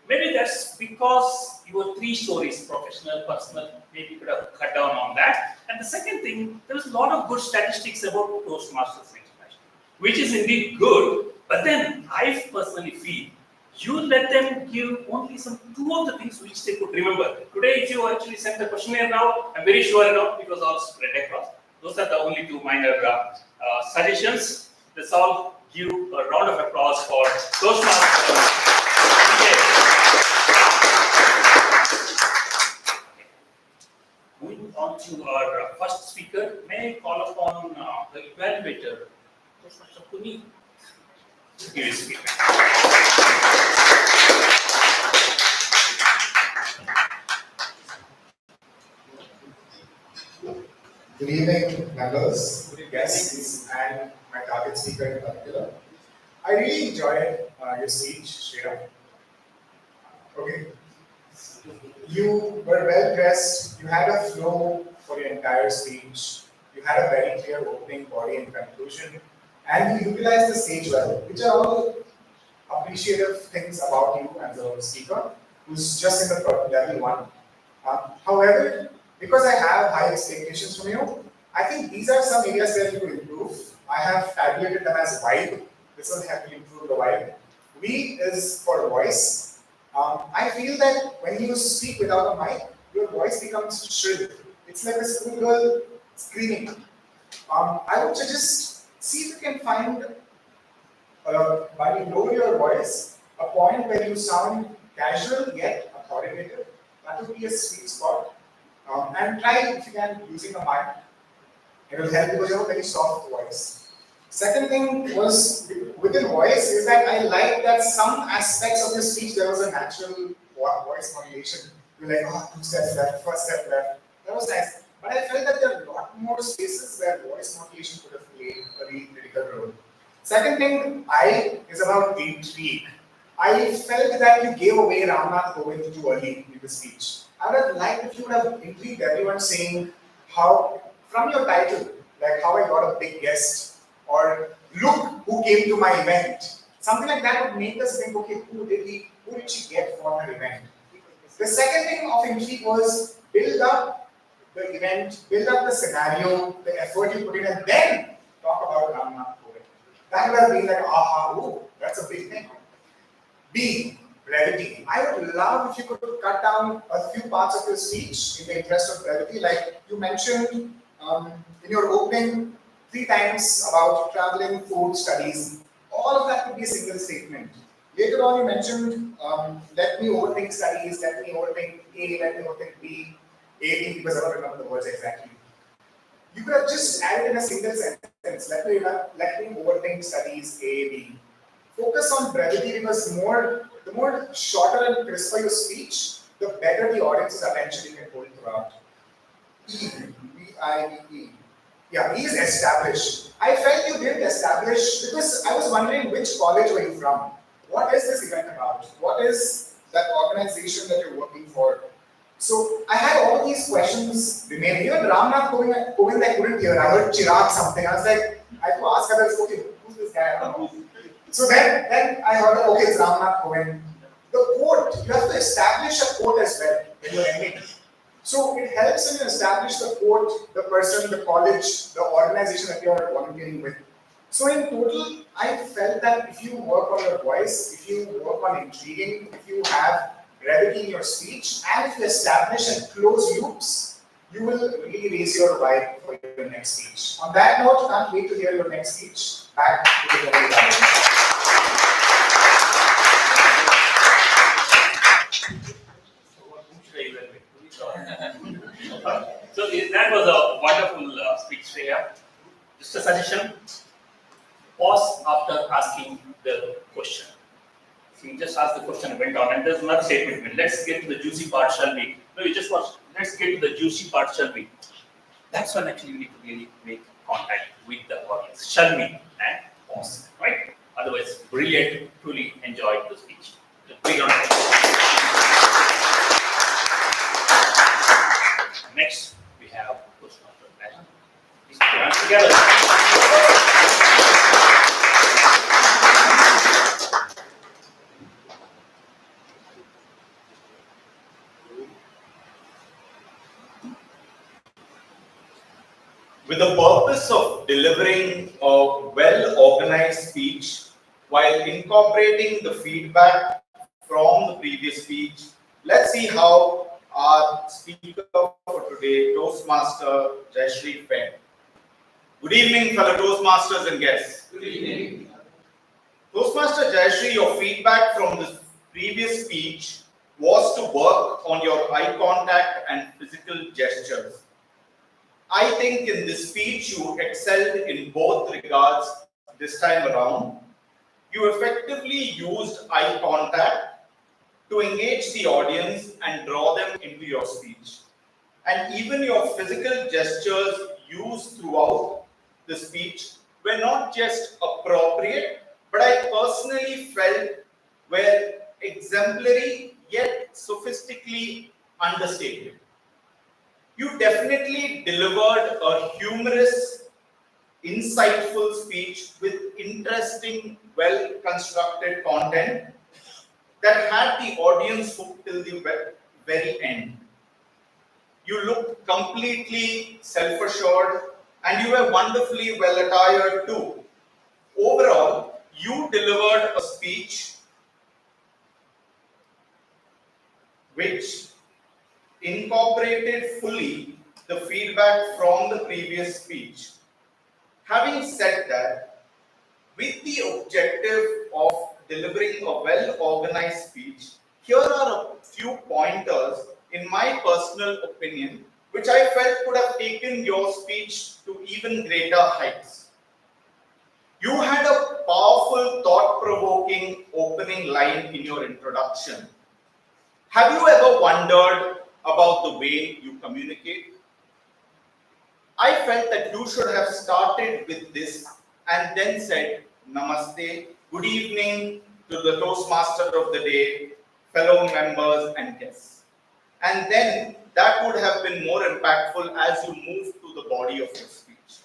Maybe that's because you were 3 stories, professional, personal. Maybe you could have cut down on that. And the second thing, there was a lot of good statistics about Toastmasters International, which is indeed good. But then I personally feel you let them give only some 2 of the things which they could remember. Today, if you actually send the questionnaire now, I'm very sure it was all spread across. Those are the only 2 minor suggestions. Let's all give a round of applause for Toastmasters. Moving on to our first speaker, may I call upon the evaluator, Toastmaster Puneeth, to give his speaker. Good evening, members, guests, and my target speaker in particular. I really enjoyed your speech, Shreya. Okay. You were well dressed, you had a flow for your entire speech, you had a very clear opening, body, and conclusion, and you utilized the stage well, which are all appreciative things about you as a speaker who's just in the level 1. However, because I have high expectations from you, I think these are some areas where you could improve. I have tabulated them as vibe. This will help you improve the vibe. V is for voice. I feel that when you speak without a mic, your voice becomes shrill. It's like a schoolgirl screaming. I would suggest, see if you can find, while you lower your voice, a point where you sound casual yet authoritative. That would be a sweet spot. And try, if you can, using a mic. It will help because you have a very soft voice. Second thing was, within voice, is that I like that some aspects of your speech, there was a natural voice modulation. You're like, oh, 2 steps left, 1st step left. That was nice. But I felt that there are a lot more spaces where voice modulation could have played a really critical role. Second thing, is about intrigue. I felt that you gave away Govind too early in the speech. I would have liked if you would have intrigued everyone saying how, from your title, like how I got a big guest, or look who came to my event. Something like that would make us think, okay, who did she get for her event? The second thing of intrigue was build up the event, build up the scenario, the effort you put in, and then talk about Ramnath Kovind. That would have been like, aha, ooh, that's a big thing. B, brevity. I would love if you could cut down a few parts of your speech in the interest of brevity. Like you mentioned in your opening 3 times about traveling, food, studies. All of that could be a single statement. Later on, you mentioned, let me overthink studies, let me overthink A, let me overthink B, A, B, because I don't remember the words exactly. You could have just added in a single sentence, let me overthink studies, A, B. Focus on brevity because the more shorter and crisper your speech, the better the audience's attention you can hold throughout. E, B-I-B-E. Yeah, E is established. I felt you didn't establish because I was wondering which college were you from? What is this event about? What is that organization that you're working for? So I had all these questions remaining. Even Ramnath Kovind I couldn't hear. I heard Chirag something. I was like, I had to ask others, okay, who's this guy? I don't know. So then I heard, okay, it's Ramnath Kovind. The quote, you have to establish a quote as well when you're ending. So it helps when you establish the quote, the person, the college, the organization that you are volunteering with. So in total, I felt that if you work on your voice, if you work on intriguing, if you have brevity in your speech, and if you establish and close loops, you will really raise your vibe for your next speech. On that note, can't wait to hear your next speech. Back to the Gangaadhar. So that was a wonderful speech, Shreya. Just a suggestion, pause after asking the question. So you just asked the question and went on, and there's another statement. Let's get to the juicy part, shall we? No, you just watch. Let's get to the juicy part, shall we? That's when actually you need to really make contact with the audience. Shall we? And pause, right? Otherwise, brilliant. Truly enjoyed the speech. Big round of applause. Next, we have Toastmaster Menon. Please put your hands together. With the purpose of delivering a well-organized speech while incorporating the feedback from the previous speech, let's see how our speaker for today, Toastmaster Jaishree, fared. Good evening, fellow Toastmasters and guests. Good evening. Toastmaster Jaishree, your feedback from the previous speech was to work on your eye contact and physical gestures. I think in this speech you excelled in both regards this time around. You effectively used eye contact to engage the audience and draw them into your speech. And even your physical gestures used throughout the speech were not just appropriate, but I personally felt were exemplary yet sophistically understated. You definitely delivered a humorous, insightful speech with interesting, well-constructed content that had the audience hooked till the very end. You looked completely self-assured and you were wonderfully well-attired too. Overall, you delivered a speech which incorporated fully the feedback from the previous speech. Having said that, with the objective of delivering a well-organized speech, here are a few pointers, in my personal opinion, which I felt could have taken your speech to even greater heights. You had a powerful, thought-provoking opening line in your introduction. Have you ever wondered about the way you communicate? I felt that you should have started with this and then said, Namaste, good evening to the Toastmaster of the day, fellow members and guests. And then that would have been more impactful as you move to the body of your speech.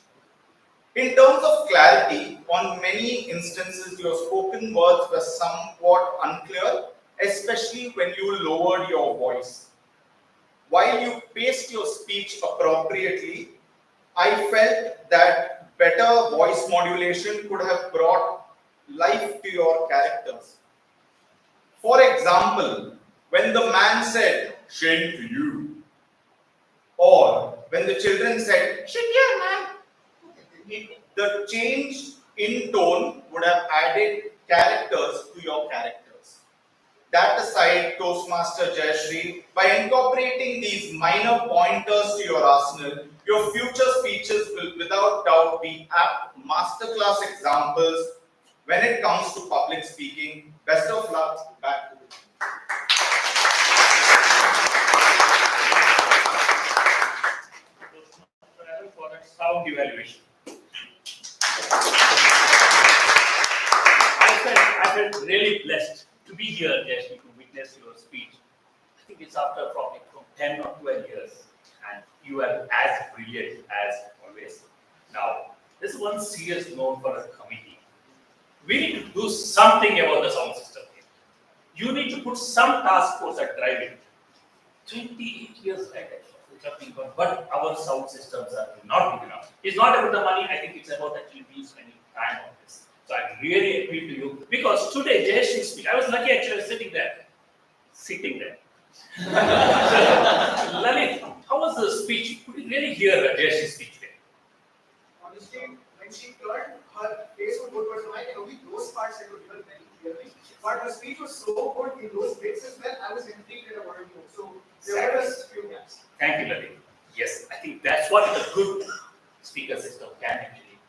In terms of clarity, on many instances your spoken words were somewhat unclear, especially when you lowered your voice. While you paced your speech appropriately, I felt that better voice modulation could have brought life to your characters. For example, when the man said, "Shame to you," or when the children said, "Shit, yeah, man," the change in tone would have added characters to your characters. That aside, Toastmaster Jaishree, by incorporating these minor pointers to your arsenal, your future speeches will without doubt be apt masterclass examples when it comes to public speaking. Best of luck. Back to you. For a sound evaluation. I felt really blessed to be here, Jaishree, to witness your speech. I think it's after probably from 10 or 12 years, and you are as brilliant as always. Now, there's one serious note for a committee. We need to do something about the sound system here. You need to put some task force at driving. 28 years later, but our sound systems are not good enough. It's not about the money, I think it's about actually we spending time on this. So I really appeal to you because today, Jaishree's speech, I was lucky actually sitting there. Lalith, how was the speech? Could you really hear Jaishree's speech today? Honestly, when she turned, her face was good, but mine, only those parts I could hear very clearly. But her speech was so good in those bits as well, I was intrigued and I wanted to know. So there were a few gaps. Thank you, Lalith. Yes, I think that's what a good speaker system can actually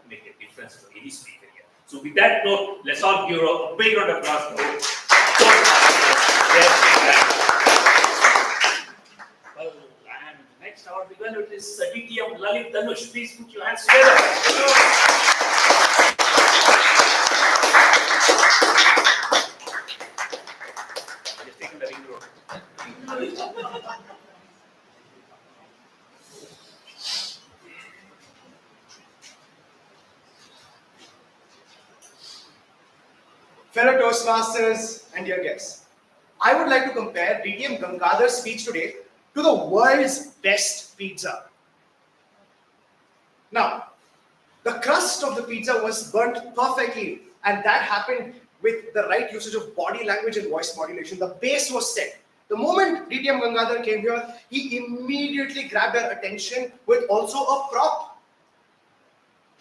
make a difference to any speaker here. So with that note, let's all give a big round of applause. Well, and next our evaluator is DTM Lalith Dhanush. Please put your hands together. Just taking the ring road. Fellow Toastmasters and dear guests, I would like to compare DTM Gangaadhar's speech today to the world's best pizza. Now, the crust of the pizza was burnt perfectly, and that happened with the right usage of body language and voice modulation. The base was set. The moment DTM Gangaadhar came here, he immediately grabbed our attention with also a prop.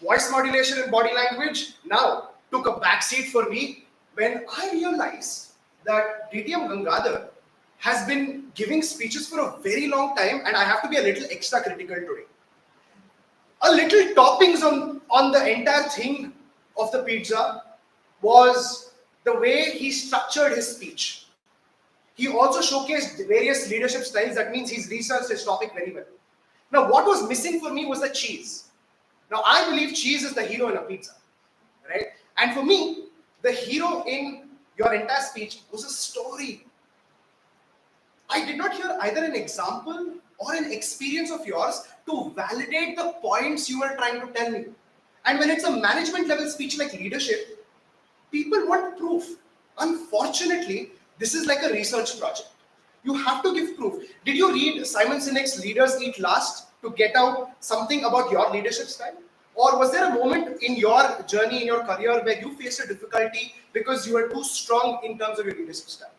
Voice modulation and body language now took a backseat for me when I realized that DTM Gangaadhar has been giving speeches for a very long time, and I have to be a little extra critical today. A little toppings on the entire thing of the pizza was the way he structured his speech. He also showcased various leadership styles. That means he's researched his topic very well. Now, what was missing for me was the cheese. Now, I believe cheese is the hero in a pizza, right? And for me, the hero in your entire speech was a story. I did not hear either an example or an experience of yours to validate the points you were trying to tell me. And when it's a management level speech like leadership, people want proof. Unfortunately, this is like a research project. You have to give proof. Did you read Simon Sinek's Leaders Eat Last to get out something about your leadership style? Or was there a moment in your journey, in your career, where you faced a difficulty because you were too strong in terms of your leadership style?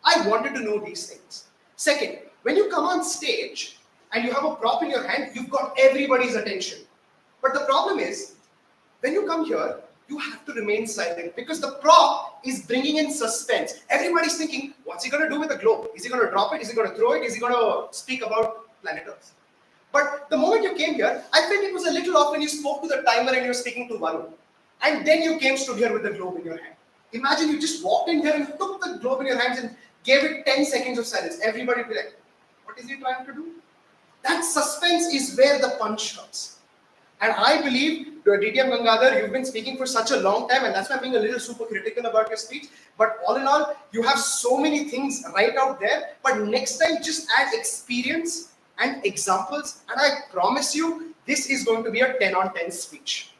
I wanted to know these things. Second, when you come on stage and you have a prop in your hand, you've got everybody's attention. But the problem is, when you come here, you have to remain silent because the prop is bringing in suspense. Everybody's thinking, what's he going to do with the globe? Is he going to drop it? Is he going to throw it? Is he going to speak about planet Earth? But the moment you came here, I felt it was a little off when you spoke to the timer and you were speaking to Varun. And then you came stood here with the globe in your hand. Imagine you just walked in here and took the globe in your hands and gave it 10 seconds of silence. Everybody would be like, what is he trying to do? That suspense is where the punch comes. And I believe, DTM Gangaadhar, you've been speaking for such a long time, and that's why I'm being a little super critical about your speech. But all in all, you have so many things right out there. But next time, just add experience and examples. And I promise you, this is going to be a 10 on 10 speech.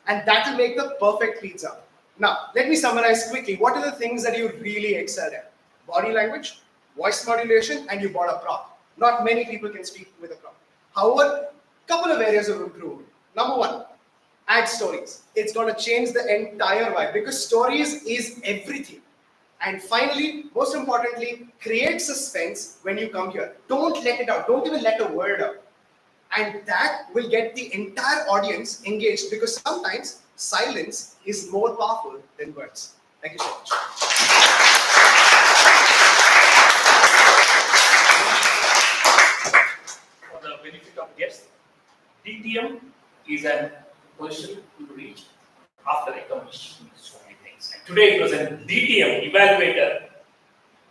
And that will make the perfect pizza. Now, let me summarize quickly. What are the things that you really excelled at? Body language, voice modulation, and you bought a prop. Not many people can speak with a prop. However, couple of areas of improvement. Number one, add stories. It's going to change the entire vibe because stories is everything. And finally, most importantly, create suspense when you come here. Don't let it out. Don't even let a word out. And that will get the entire audience engaged because sometimes silence is more powerful than words. Thank you so much. For the benefit of guests, DTM is a position to reach after accomplishing so many things. And today it was a DTM evaluator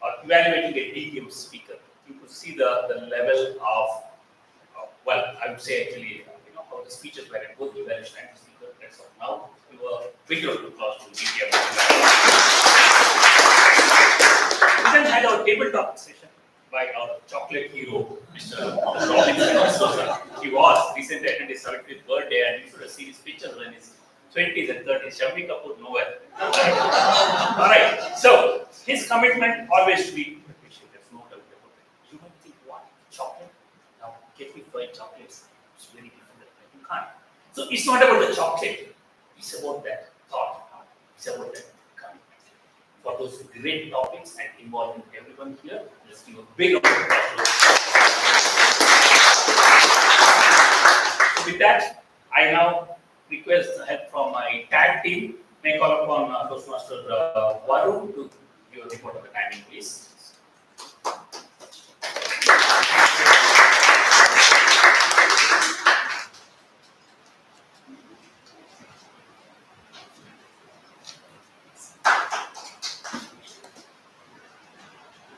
or evaluating a DTM speaker. You could see the level of, well, I would say actually, how the speeches were in both evaluation and speaker. That's all. Now, we were big round of applause to DTM. We then had our tabletop session by our chocolate hero, Mr. Robinson. He was recently attended his 75th birthday and you should have seen his pictures when his 20s and 30s. Shammi Kapoor, nowhere. Alright, so his commitment always to be appreciated. There's no doubt about it. You might think, what? Chocolate? Now, get me 5 chocolates. It's very difficult. You can't. So it's not about the chocolate. It's about that thought. It's about that commitment. For those great topics and involving everyone here, let's give a big round of applause. With that, I now request help from my tag team. May I call upon Toastmaster Varun to give a report of the timing, please.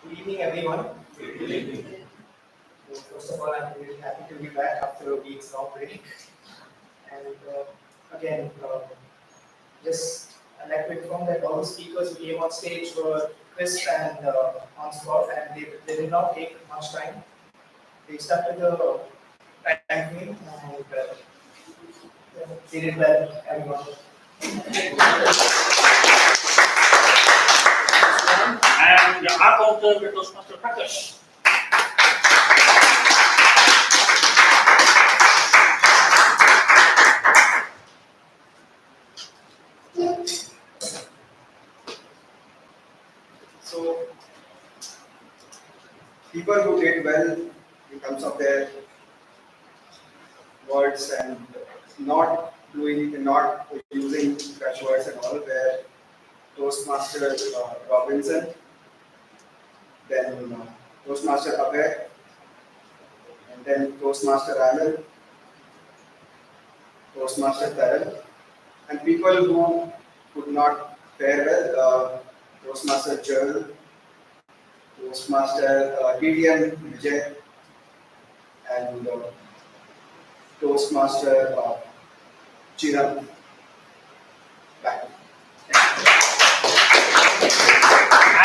Good evening, everyone. Good evening. First of all, I'm really happy to be back after a week's long break. And again, just I'd like to inform that all the speakers who came on stage were crisp and on spot, and they did not take much time. They stuck to the time frame, and they did well, everyone. And our counter, the Toastmaster Prakarsh. So, people who did well in terms of their words and not using fresh words and all were Toastmaster Robinson, then Toastmaster Abhay, and then Toastmaster Anand, Toastmaster Taran, and people who could not fare well, Toastmaster Joel, Toastmaster DTM Vijay, and Toastmaster Chiram. Back.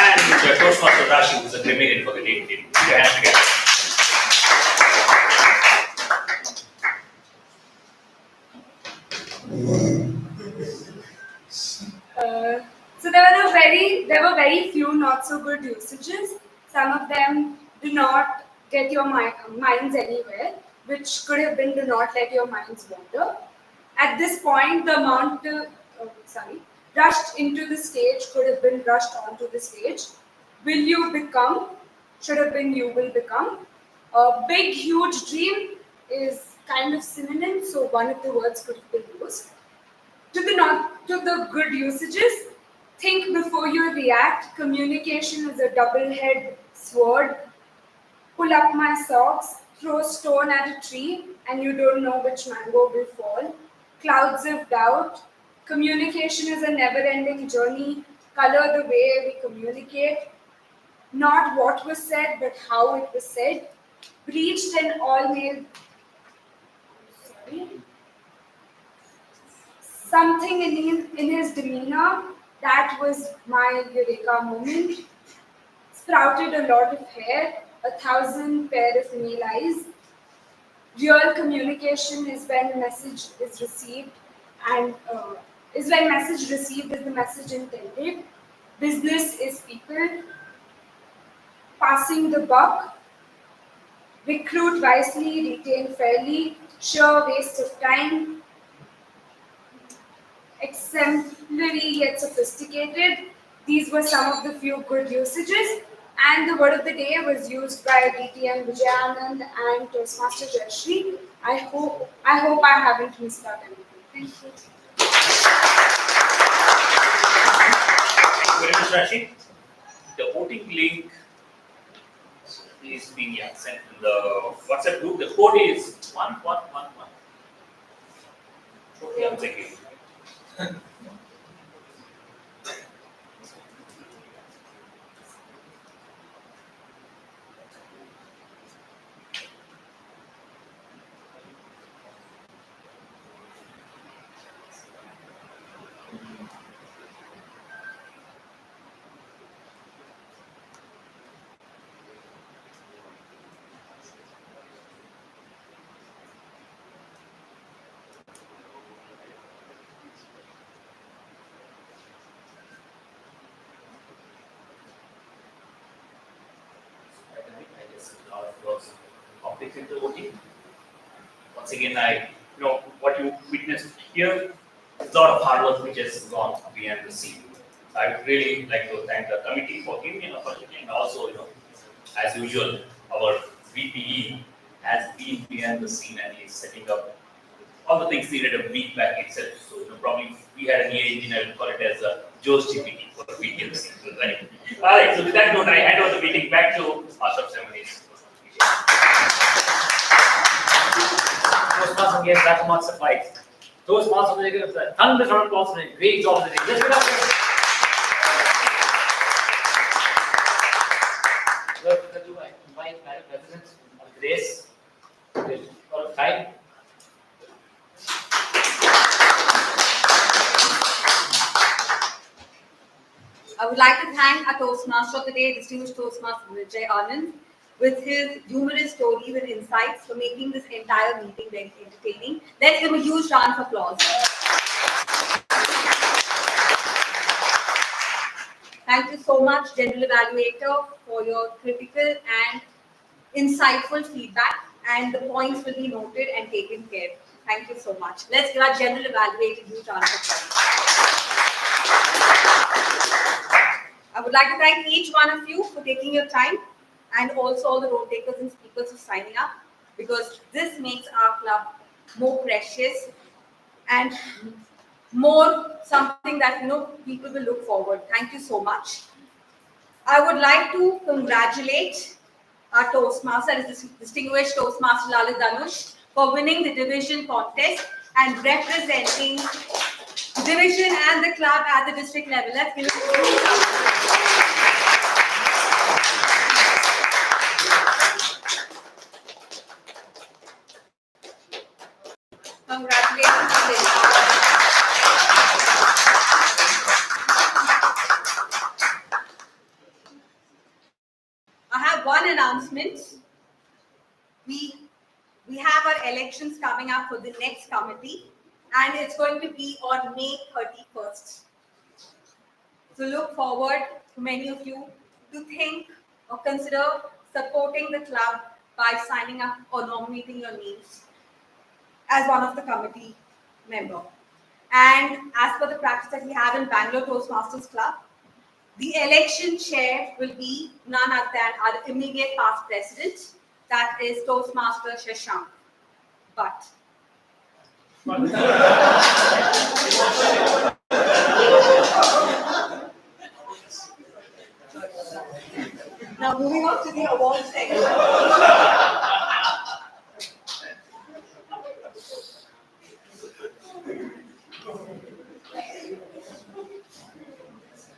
And Toastmaster Rashi, who's a grammarian for the day team. Put your hands together. So there were very few not so good usages. Some of them do not get your minds anywhere, which could have been do not let your minds wander. At this point, the amount rushed into the stage could have been rushed onto the stage. Will you become should have been you will become. A big, huge dream is kind of synonym, so one of the words could have been used. To the good usages, think before you react. Communication is a double-edged sword. Pull up my socks, throw a stone at a tree, and you don't know which mango will fall. Clouds of doubt. Communication is a never-ending journey. Color the way we communicate. Not what was said, but how it was said. Breached an all-male. Something in his demeanor, that was my eureka moment. Sprouted a lot of hair, 1,000 pair of nail eyes. Real communication is when a message is received. And is my message received is the message intended. Business is people. Passing the buck. Recruit wisely, retain fairly. Sure waste of time. Exemplary yet sophisticated. These were some of the few good usages. And the word of the day was used by DTM Vijay, Anand and Toastmaster Jaishree. I hope I haven't missed out anything. Thank you. Very much, Rashi. The voting link is being sent in the WhatsApp group. The code is 1111. Okay, I'm checking. I guess a lot of those topics into voting. Once again, what you witnessed here is a lot of hard work which has gone behind the scene. I would really like to thank the committee for giving me an opportunity, and also, as usual, our VPE has been behind the scene and is setting up all the things needed a week back itself. So, probably we had an AI engineer, we call it as a Joe's GPT for the VPE, right? All right, so with that note, I hand over the meeting back to Master of Ceremonies. Toastmasters again, that marks the fight. Toastmasters again, thunder round of applause and a great job today. Let's get up there. Well, do I invite Madam President of Grace for a time? I would like to thank our Toastmaster of the day, distinguished Toastmaster Vijay Anand, with his humorous stories and insights for making this entire meeting very entertaining. Let's give him a huge round of applause. Thank you so much, General Evaluator, for your critical and insightful feedback, and the points will be noted and taken care of. Thank you so much. Let's give our General Evaluator a huge round of applause. I would like to thank each one of you for taking your time, and also all the role takers and speakers for signing up, because this makes our club more precious and more something that people will look forward. Thank you so much. I would like to congratulate our Toastmaster, distinguished Toastmaster Lalith Dhanush, for winning the division contest and representing the division and the club at the district level. Let's give it a congratulations to him. I have one announcement. We have our elections coming up for the next committee, and it's going to be on May 31st. So look forward to many of you to think or consider supporting the club by signing up or nominating your names as one of the committee member. And as per the practice that we have in Bangalore Toastmasters Club, the election chair will be none other than our immediate past president, that is Toastmaster Shashank. But now moving on to the award section.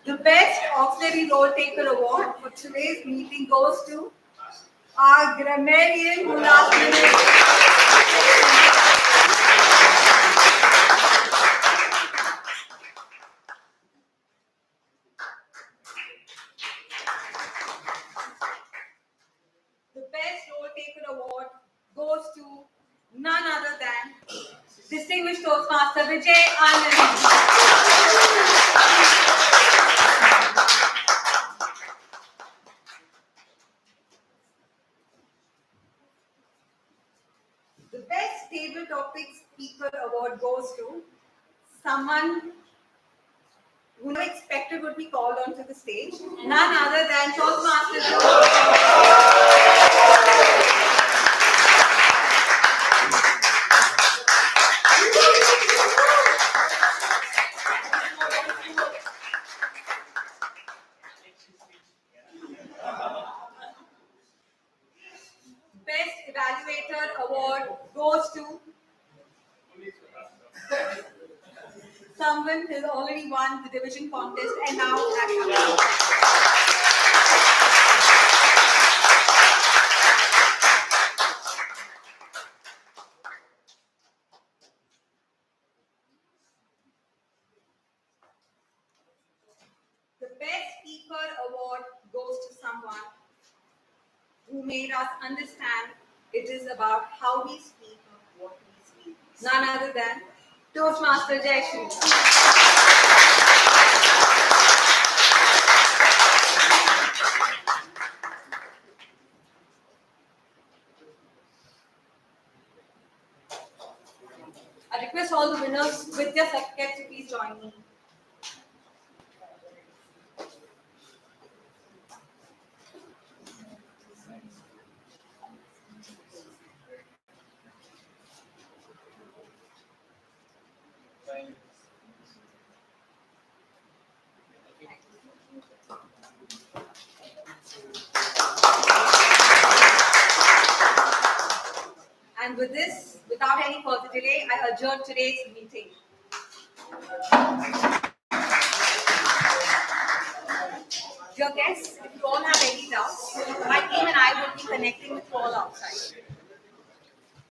The Best Auxiliary Role Taker Award for today's meeting goes to our grammarian who last minute. The Best Role Taker Award goes to none other than distinguished Toastmaster Vijay, Anand. The best table topic speaker award goes to someone who never expected would be called onto the stage, none other than Toastmaster. Best Evaluator Award goes to someone who has already won the division contest and now the Best Speaker Award goes to someone who made us understand it is about how we speak, not what we speak. None other than Toastmaster Jaishree. I request all the winners with their certificates to please join me. And with this, without any further delay, I adjourn today's meeting. Dear guests, if you all have any doubts, my team and I will be connecting with you all outside.